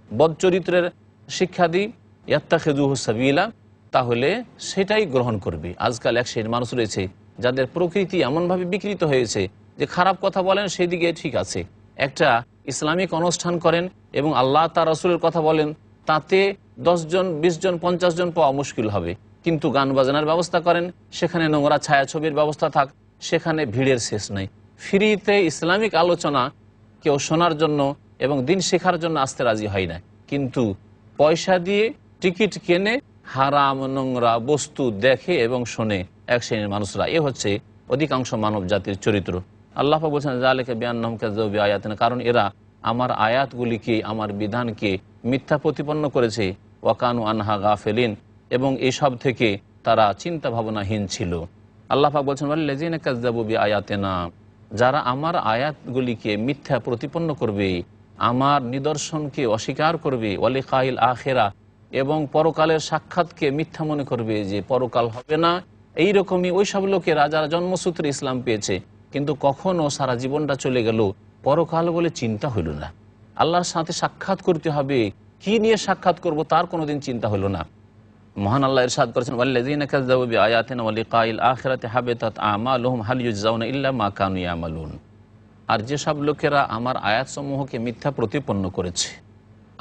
বদচরিত্রের শিক্ষা দিই, ইয়াত্তাখিযুহু সাবিলা, তাহলে সেটাই গ্রহণ করবে। আজকাল এক শ্রেণীর মানুষ রয়েছে যাদের প্রকৃতি এমনভাবে বিকৃত হয়েছে যে খারাপ কথা বলেন সেই দিকে ঠিক আছে, একটা ইসলামিক অনুষ্ঠান করেন এবং আল্লাহ তার রাসূলের কথা বলেন, তাতে 10 জন 20 জন 50 জন পাওয়া মুশকিল হবে, কিন্তু গান বাজনার ব্যবস্থা করেন, সেখানে নোংরা ছায়াছবির ব্যবস্থা থাক, সেখানে ভিড়ের শেষ নাই। ফ্রিতে ইসলামিক আলোচনা কেউ শোনার জন্য এবং দিন শেখার জন্য আসতে রাজি হয় না, কিন্তু পয়সা দিয়ে টিকিট কেনে হারাম নোংরা বস্তু দেখে এবং শোনে এক শ্রেণীর মানুষরা। এ হচ্ছে অধিকাংশ মানব জাতির চরিত্র। আল্লাহ পাক বলছেন, যালিকা বিআন্নাহুম কাযযাবু বিআয়াতিনা, কারণ এরা আমার আয়াতগুলিকে, আমার বিধানকে মিথ্যা প্রতিপন্ন করেছে। ওয়া কানু আনহা গাফিলিন, এবং এসব থেকে তারা চিন্তা ভাবনাহীন ছিল। আল্লাহ পাক বলছেন, ওয়াল্লাযীনা কাযযাবু বিআয়াতিনা, যারা আমার আয়াতগুলিকে মিথ্যা প্রতিপন্ন করবে, আমার নিদর্শনকে অস্বীকার করবে, ওয়ালিকাইল আখিরা, এবং পরকালের সাক্ষাৎকে মিথ্যা মনে করবে যে পরকাল হবে না। এইরকমই ওই সব লোকেরা যারা জন্মসূত্রে ইসলাম পেয়েছে কিন্তু কখনো সারা জীবনটা চলে গেল, পরকাল বলে চিন্তা হইল না, আল্লাহর সাথে সাক্ষাৎ করতে হবে, কি নিয়ে সাক্ষাৎ করব তার কোনোদিন চিন্তা হইল না। মহান আল্লাহ ইরশাদ করেছেন, ওয়াল্লাযীনা কাযযাবু বিআয়াতিনা ওয়া লিকাইল আখিরাতি হাবিতাত আমালুহুম হাল ইউজাউনা ইল্লা মা কানু ইয়ামালুন। আর যেসব লোকেরা আমার আয়াতসমূহকে মিথ্যা প্রতিপন্ন করেছে,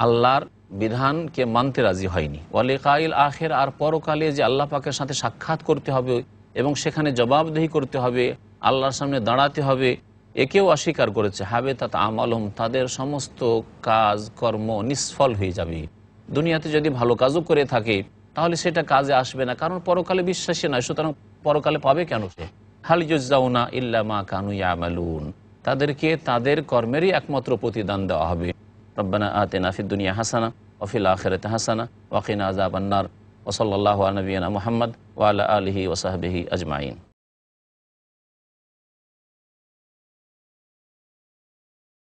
আল্লাহর বিধানকে মানতে রাজি হয়নি, ওয়া লিকাইল আখির, আর পরকালে যে আল্লাহ পাকের সাথে সাক্ষাৎ করতে হবে এবং সেখানে জবাবদিহি করতে হবে, আল্লাহর সামনে দাঁড়াতে হবে, একেও অস্বীকার করেছে, হাবেতাত আমালহুম, তাদের সমস্ত কাজ কর্ম নিষ্ফল হয়ে যাবে। দুনিয়াতে যদি ভালো কাজও করে থাকে তাহলে সেটা কাজে আসবে না, কারণ পরকালে বিশ্বাসী নয়, সুতরাং পরকালে পাবে কেন সে? হাল ইউজাউনা ইল্লা মা কানু ইয়ামালুন, তাদেরকে তাদের কর্মেরই একমাত্র প্রতিদান দেওয়া হবে। রব্বানা আতিনা ফিদ দুনিয়া হাসানা ওয়া ফিল আখিরাতি হাসানা ওয়া কিনা আযাবান নার। ওয়া সাল্লাল্লাহু আলা নবিয়িনা মুহাম্মদ ওয়া আলা আলিহি ওয়া সাহবিহি আজমাইন।